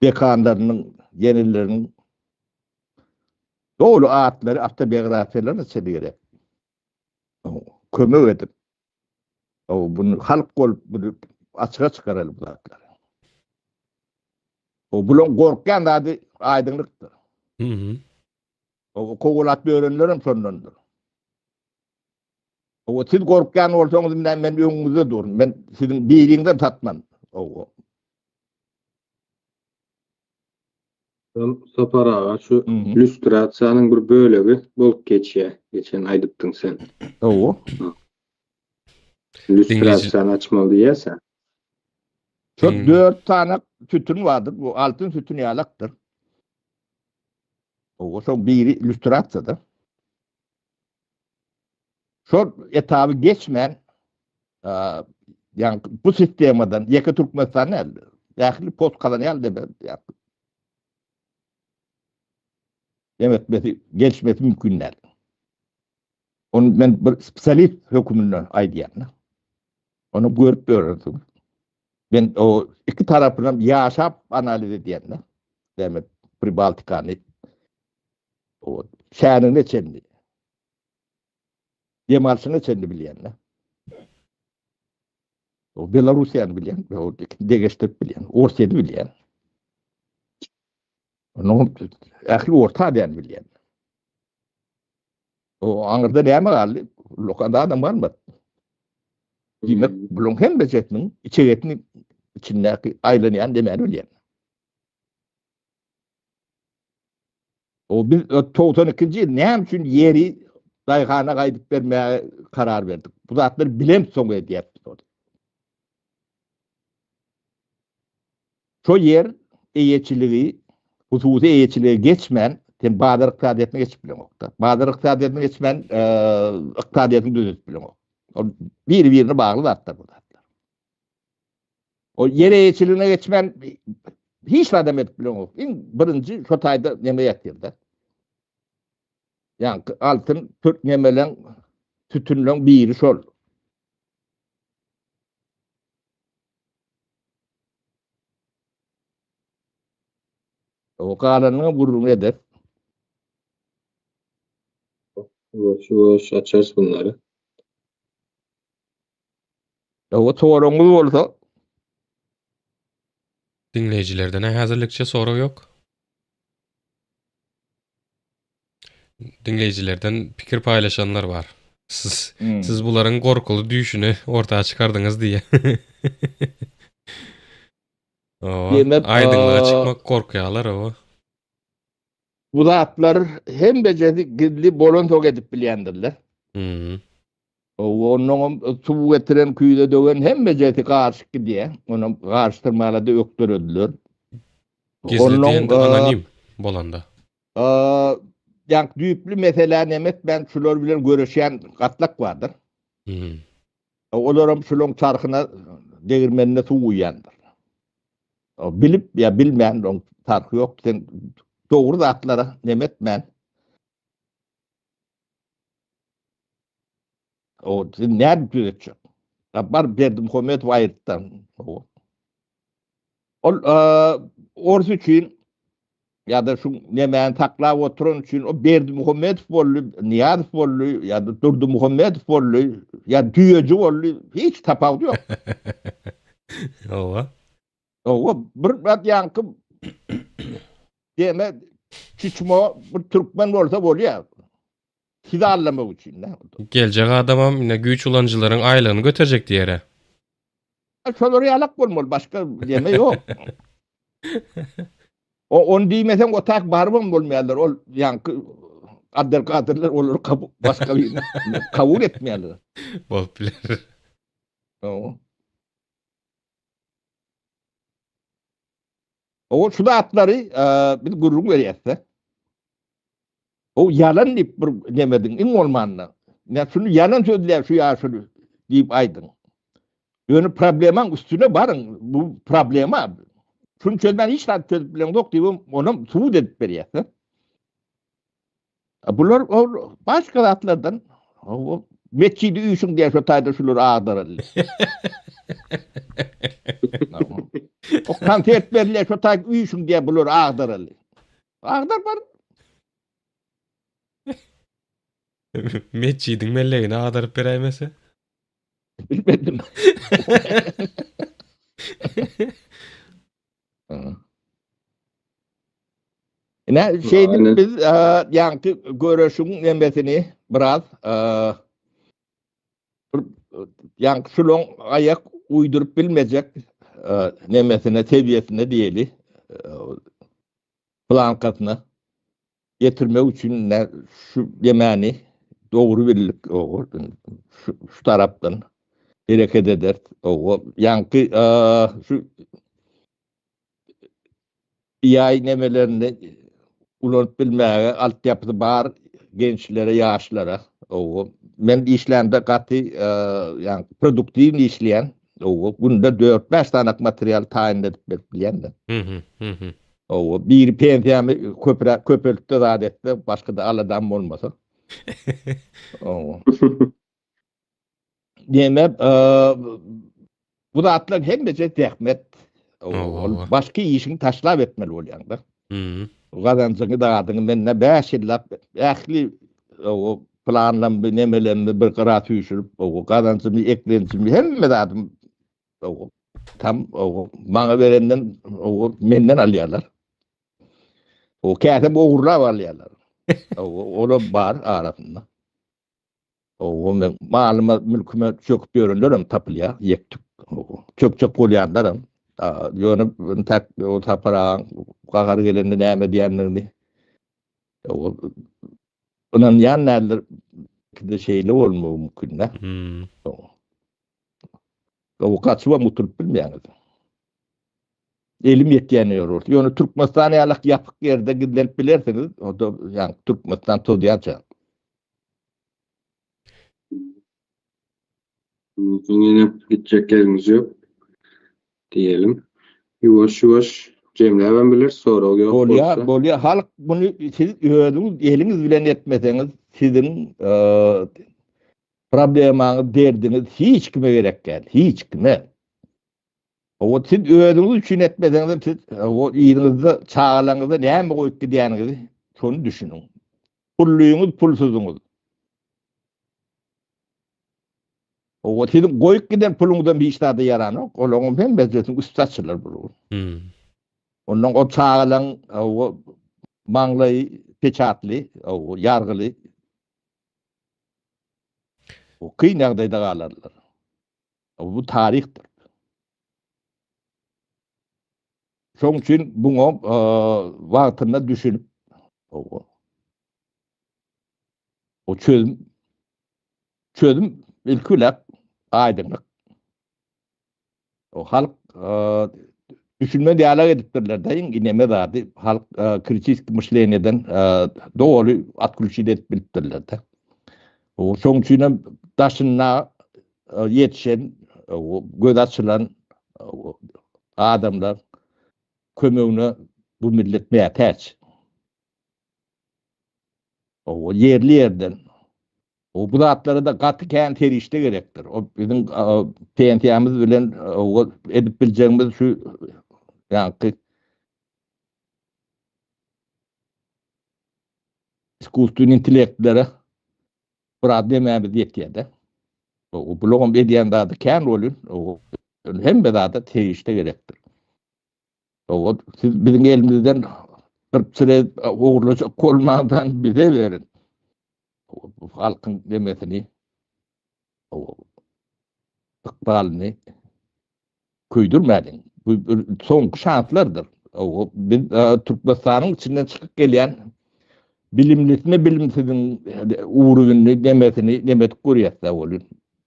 S2: dekanlarının, yenilerinin doğru ağıtları, autobiyografilerini çeligerek. Kömür edip. Bunu halk olup açığa çıkaralım bu ağıtları. Bunun korkan da adı aydınlıktır.
S3: Hı.
S2: O kovulat bir öğrenilerim sonlandır. Siz korkan olsanız ben önünüzde durun. Ben sizin birliğinden tatmam.
S1: Saparağa şu lüstrasiýanyň bir bölegi bolup geçýär. Geçen aýdypdyň sen. Lüstrasiýany açmaly diýersen.
S2: Çok 4 tane sütün vardır. Bu altın sütün yalaktır. O son biri illüstrasyada. Şu etabı geçmeyen yani bu sistemadan yaka Türkmenistan elde. Dahili post kalan elde ben. Demek geçmesi mümkün değil. Onu ben bir spesialist hükümünden aydiyanlar. Onu görüp öğrendim. Ben o iki tarafından yaşap analiz ediyenler. Demek Pribaltikan'ı o şehrine çendi. Demarşını çendi bilenler. O Belarusya'nı bilen, o Degeştirip bilen, Orsya'nı bilen. Onun ahli orta diyen bilen. O anırda neyme kaldı? Lokanda adam var mı? Demek bulun hem bezetinin içeretinin içindeki aylanayan demen öyle. O biz 92. yıl ne için yeri dayıhana kaydıp vermeye karar verdik. Bu zatları bilem sonu ediyet. Şu yer eyeçiliği, hususi eyeçiliği geçmen, tem Bahadır iqtisadiyetine geçip bilen okta. Bahadır iqtisadiyetine geçmen, iqtisadiyetini düzüp bilen ok. O birini bağlı zatlar bu zatlar. O yer eyeçiliğine geçmen hiç adam etip bilen ok. Birinci şu tayda neme yetirdi. Yani altın Türk nemelen tütünlön biri şol. O kalanına vurun eder.
S1: Boş açarız bunları.
S2: O sorunuz olsa
S3: Dinleyicilerden hazırlıkça soru yok. Dinleyicilerden fikir paylaşanlar var. Siz bunların korkulu düşüşünü ortaya çıkardınız diye.
S2: Demek,
S3: Aydınlığa çıkmak korkuyorlar o.
S2: bu zatlar hem becerikli bolontok edip bilyendirler.
S3: Hı.
S2: Onun su getiren kuyuda döven hem becerikli karşı diye. Onu karşıtırmalarda öktürüldüler.
S3: Gizli diyen de anonim bolanda.
S2: Yani düyüplü mesela nemet ben şular bilen görüşen katlak vardır.
S3: Hı.
S2: Olaram şulon çarkına değirmenine su uyandır. Bilip ya bilmeyen onun tarkı yok. Sen doğru zatlara nemet ben. O nerede düzecek? Var Berdim Homet Vayırt'tan. Orası için ya da şu nemen takla oturun için o Berdim Homet bollu, Niyaz bollu ya da Durdu Muhammed bollu ya düyeci bollu hiç tapavdu yok.
S3: Ova.
S2: O bir bat yankı deme çiçmo bir Türkmen olsa bolya. Siz anlamak için ne?
S3: Gelecek adamam yine güç ulancıların aylığını götürecek diyere.
S2: Şolary alak bolmalı başka deme yok. On diýmesen o tak barbam bolmaýarlar. Ol yankı adder olur başka bir kabul etmeýärler.
S3: Bolup biler.
S2: O şu da atlary bir gurrun berýärse. O yalan diýip bir demedin iň bolmanyna. Ne şunu yalan sözler şu ýaşuly diýip aýdyn. Ýöne probleman üstüne barın. Bu problema. Şunu çözmen hiç rahat çözüp bilen yok diýip onu subut edip berýärse. Bular başka zatlardan o meçidi üýüşüň diýip şu taýda şular agdarýar. O konfet berler şu taýda üýüşüň diýip bular agdarýar. Agdar bar.
S3: Meçidin mellegini adarıp beräýmese.
S2: Bilmedim. Ne şeydi
S1: Aynen.
S2: biz yankı görüşün nemesini biraz yankı şulon ayak uydurup bilmeyecek nemesine seviyesine diyeli plankasına getirmek için ne şu yemeni doğru birlik o şu taraftan hareket eder o yankı şu yay nemelerinde ulanıp bilmeye altyapısı bar gençlere, yaşlara. O men işlerde katı yani produktif işleyen o bunda 4-5 tane materyal tayin edip bilen de. O bir pensiyamı köpürtü adette başka da aladan olmasa. O. Diyemem bu da atlan hem de zahmet. Başka işini taşlap etmeli oluyor da. Gazancını dağıdın menne 5 yıllap ähli o planlanma nemelenme bir qırat üýşürip o gazancını eklençimi hemme dağıdım o tam o bana berenden o menden alýarlar. O käsep oğurlap alýarlar. O bar arasında. O men malıma mülküme çöküp ýörenlerim tapylýa, ýekdik. Çök bolýanlarym. Ýöne tak o tapara gagar gelende näme diýenlerini. O onan ýanlar de şeyle olmagy mümkin de. O kaçwa muturup bilmeýäňiz. Elim ýetýän ýerler. Ýöne Türkmenistan ýalyk ýapyk ýerde gidilip bilersiňiz, o da ýani Türkmenistan todýança.
S1: Yine gidecek yerimiz yok diyelim. Yuvaş cemleğen bilir sonra o yok olsa.
S2: Bolýa halk bunu siz özüňiz eliniz bilen etmeseňiz sizin problemaňyz, derdiniz hiç kime gerekken, hiç kime. O siz özüňiz üçin etmeseňiz siz o ýygyňyzda çağalaňyzda näme goýup gidýäniňizi şonu düşünüň. Pulluýuňyz, pulsuzuňyz. O sizin goýup giden puluňyzdan bir işlerde ýaranok, olaňyň hem bezletin ustaçylar bolur. Ondan o çağalaň o maňlaý peçatly, o ýargyly o kyn ýagdaýda galarlar. Bu tarihdir. Şoň üçin buňa wagtynda düşünüp o çözüm ilkülek aýdymlyk. O halk düşünme diýalag edipdirler da ineme zady halk kritik myślenýeden dogry atgulşy edip bilipdirler da. O şoň üçin daşyna ýetişen o göz açylan adamlar kömegine bu millet mätäç. O yerli yerden o bu zatlara da gaty kän terişde gerekdir. O bizim pensiýamyz bilen o edip biljeğimiz şu ýa-ni iskustun intellektlere problemämiz ýetýärde. O blogum edýän zady kän bolýar. O hem zady terişde gerekdir. O siz bizim elimizden bir ogurlaşa kolmadan bize verin. O halkın demesini o ıkbalini köydürmedin. Bu son şanslardır. O Türkmenistan'ın içinden çıkıp gelen bilimlisine bilimsizin uğrunu demesini demet görüyorsa olur.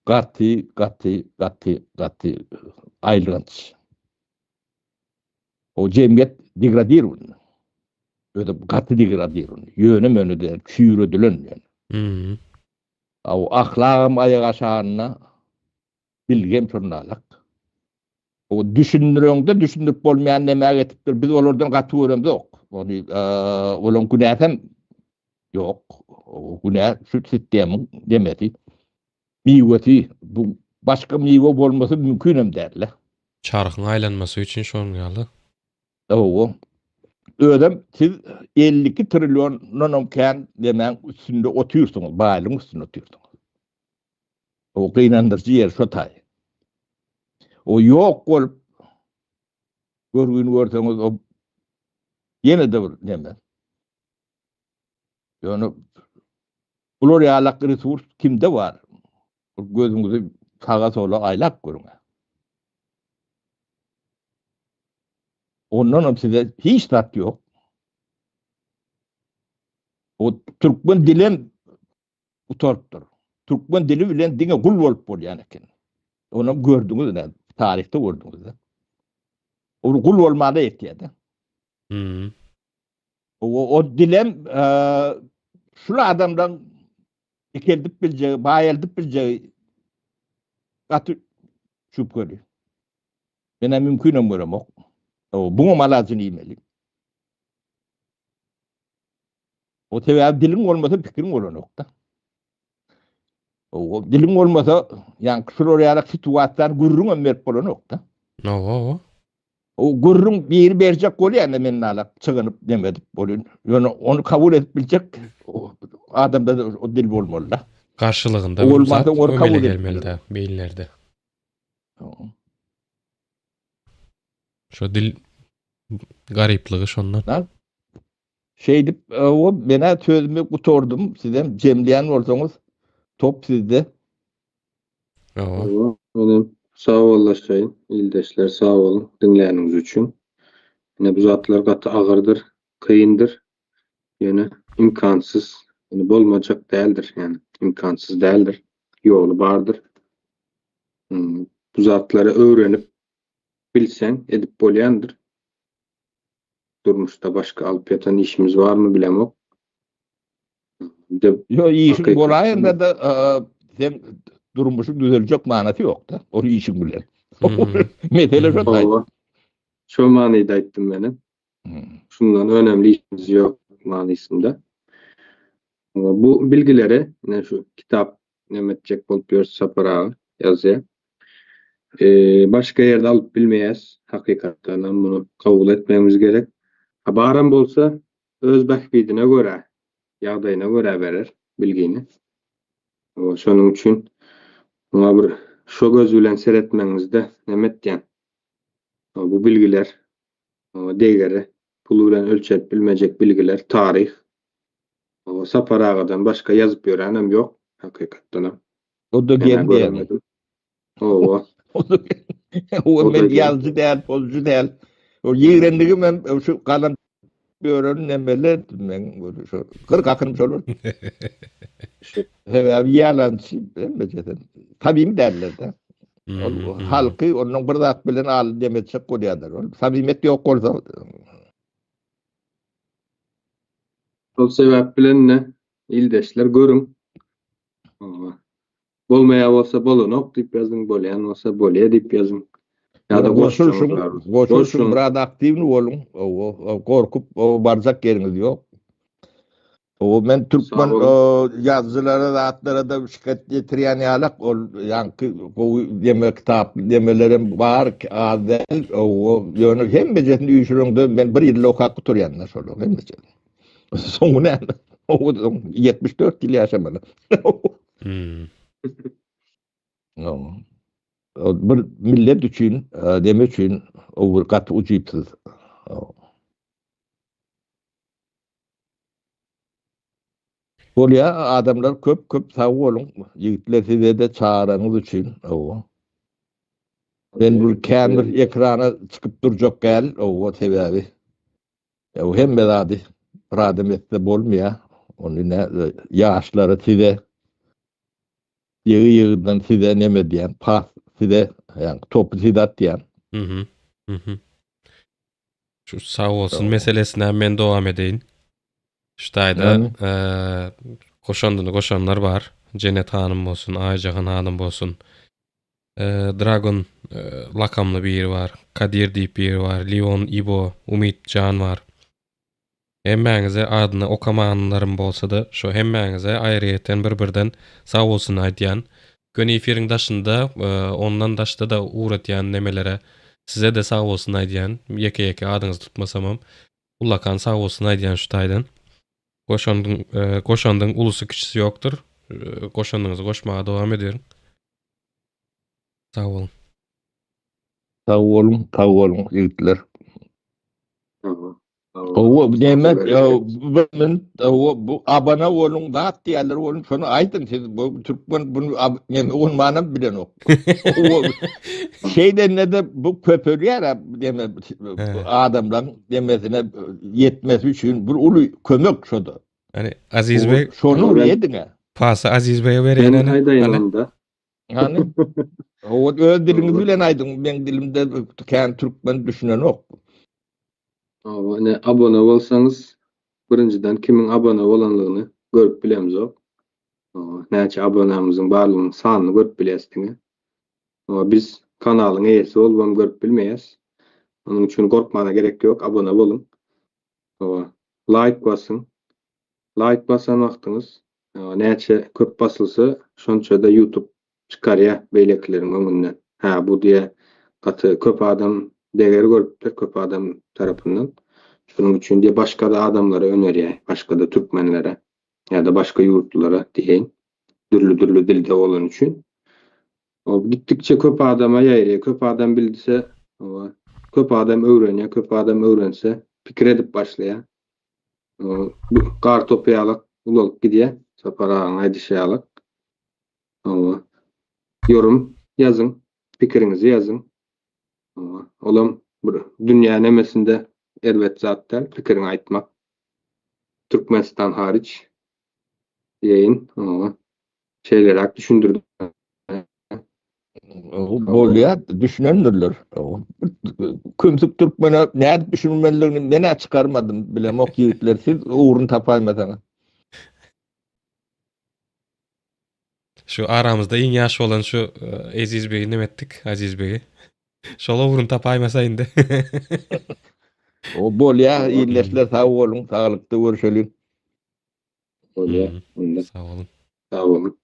S2: Gati ayrılınç. O cemiyet degradirun. Öyle gati degradirun. Yönüm önüden çüyürödülün yani. O ahlakım ayak aşağına bilgem şurnalak. O düşündürüğünde düşündürüp olmayan demeye getiptir. Biz olurdan katı öğrenimiz yok. Olan günahsem yok. O günah şu sistemin demedi. Miyveti, bu başka miyve olması mümkünem derler.
S3: Çarkın aylanması için şonu ýaly.
S2: O. Ödem siz 52 trilyon nonomken demen üstünde oturursunuz, baýlyň üstünde oturursunuz. O gynandyrjy yer şotay. O yok bolup görgün görseňiz o ýene de bir neme. Ýöne bular ýalak resurs kimde var? Gözüňizi sağa sola aýlap görüň. Ondan size hiç tat yok. O Türkmen dilen utorptur. Türkmen dili bilen diňe gul bolup bolýan eken. Onu gördüňiz de, tarihte gördüňiz de. O gul bolmada etýärdi. O dilem şula adamdan ekeldip biljegi, baýaldip biljegi gaty şüpkeli. Mene mümkünem göremok. O buňa malazyny ýemeli. O sebäp diliň bolmasa pikiriň bolanok da. O diliň bolmasa ýani şular ýaly situasiýalar gürrüň ömürp bolanok da. O gürrüň biri berjek bolýar men alak çygynyp demedip bolýar. Ýöne onu kabul edip biljek adamda o dil bolmaly da.
S3: Karşılığında
S2: olmasa onu kabul
S3: gelmeli de beyinlerde. Şu dil garipligi şondan.
S2: Şeydip o mene sözümü gutordum sizem cemleyen bolsaňyz top sizde.
S3: Oo.
S1: Benim sağ olasayın. İldeşler sağ olun dinleyeniniz için. Yine bu zatlar katı ağırdır, kıyındır. Yani imkansız. Yani bolmacak değildir yani. İmkansız değildir. Yolu vardır. Bu zatları öğrenip bilsen edip bolyandır. Durmuşta başka alıp yatan işimiz var mı bilemem. Bir de
S2: Yo işin
S1: hakikaten-
S2: bolayında da sen durmuşun düzelecek manası yok da. O işin bilen. Mesele şu da.
S1: Ova. Şu manayı da ettim benim. Şundan önemli işimiz yok manasında. Bu bilgileri yine şu kitap Nemetcek Bolpiyor Saparağı yazıya. Başka yerde alıp bilmeyiz. Hakikaten bunu kabul etmemiz gerek. Haberim bolsa öz bahbidine göre, yağdayına göre verir bilgini. Şonun üçün buna bir şu göz bilen seyretmenizde nemetken bu bilgiler değeri pul bilen ölçep bilmeyecek bilgiler, tarih Saparağı'dan başka yazıp öğrenem yok. Hakikaten.
S2: O da
S1: Hemen
S2: geldi yani.
S1: göremedim. O
S2: O da
S1: O da
S2: men
S1: geldi.
S2: yazıcı değil, pozcu değil. O yeğrenliği men şu kalan bir öğrenmeli men böyle şu 40 akırmış olur. Abi yalançı bilmeyeceksin. Tabii derler de. Halkı onun bir zat bilen al demetsek koyadır. Samimiyet yok olsa
S1: o sebep bilen ne? İldeşler görün. Bolmaya olsa bolunok dip yazın, bolayan olsa bolaya dip yazın. Ya da
S2: koşulsun,
S1: koşulsun.
S2: koşulsun biraz aktivni olun. O korkup o barzak yeriniz yok. O men Türkmen
S1: Sağ
S2: yazıcılara da atlara da şikayet getiriyen yalak ol yankı o deme kitap demelerim var adel o yönü hem becetini uyuşurunda ben bir yıl lokak tutuyanlar sonra hem becet. Sonu ne? O 74 yıl yaşamalı. O bir millet için demek için o bir kat ucipsiz. Bolya adamlar köp sağ olun. Yigitler size de çağıranız için. Ben bu kamera ekrana çıkıp duracak gel. O sebebi. O hem beladi. Radem etse bolmuyor. Onun ne yaşları size yığından size ne diyen pas size yani topu size at diyen.
S3: Şu sağ olsun meselesine men devam edeyim. Şutayda koşanlar var. Cennet Hanım olsun, Aycahan Hanım olsun. Dragon lakamlı bir var. Kadir deyip bir var. Leon, İbo, Umit, Can var. Hemmäňize adyny okamanlarym bolsa da şu hemmäňize aýryýeten bir-birden sağ bolsun aýdýan. Gönü efiriň daşynda ondan daşda da uğratýan nemelere size de sağ bolsun aýdýan. Ýeke-ýeke adyňyzy tutmasamam. Ulakan sağ bolsun aýdýan şu taýdan. Goşandyň ulusy kiçisi ýokdur. Goşandyňyzy goşmaga dowam ederim. Sağ bolun.
S2: Sağ olun yigitler. O demek ben bu abana olun da diýerler olun şonu aýtyn siz bu Türkmen bunu on manam bilen ok. Şeyden ne de bu köpörýär deme adamlar demesine yetmesi üçün bir uly kömek şoda.
S3: Hani Aziz Bey
S2: şonu ýediňe.
S3: pası Aziz Bey'e
S1: Ben
S3: berýän
S1: aýdaýanda.
S2: Yani o öz diliniz bilen aýdyň men dilimde kän Türkmen düşünen ok.
S1: Abone bolsaňyz birinciden kimin abone bolanlygyny görüp bilemiz o. Näçe abonamyzyň barlygyny sanyny görüp bilýäsdiňi. Biz kanalyň eýesi bolbam görüp bilmeýäs. Onuň üçin gorkmana gerek ýok, abone bolun. Like basın. Like basan wagtyňyz näçe köp basylsa şonça da YouTube çıkarýar beýlekleriň öňünden. Bu diýe gaty köp adam değer görüpdir köp adam tarapından. Şunun üçün diye başka da adamlara öneriyor. Başka da Türkmenlere ya da başka yurtlara diyeyin. Dürlü dilde olan için. O gittikçe köp adama yayılıyor. Köp adam bildiyse köp adam öğreniyor. Köp adam öğrense fikir edip başlıyor. Kar topu alıp ulalık gidiyor. Saparağın aydı şey alıp. Owa. Yorum yazın, pikirinizi yazın. Olam bir dünýä nemesinde elbet zatlar pikirini aýtmak. Türkmenistan hariç diýeýin. Şeyler düşündürdüm.
S2: Bolýar, düşünendirler. Kümsük Türkmene näde düşünmelilerini mene çıkarmadım bilem ok yiğitler siz uğrun tapaýmasaňyz.
S3: Şu aramızda iň ýaşy bolan şu Eziz Bey'i nemetdik, Aziz Bey'i. Şola urun tapaýmasa indi.
S2: O bolýar, iyileşler sağ bolun, sağlykda görüşelim.
S1: Bolýar. Unda
S3: Sağ olun.
S1: sağ olun.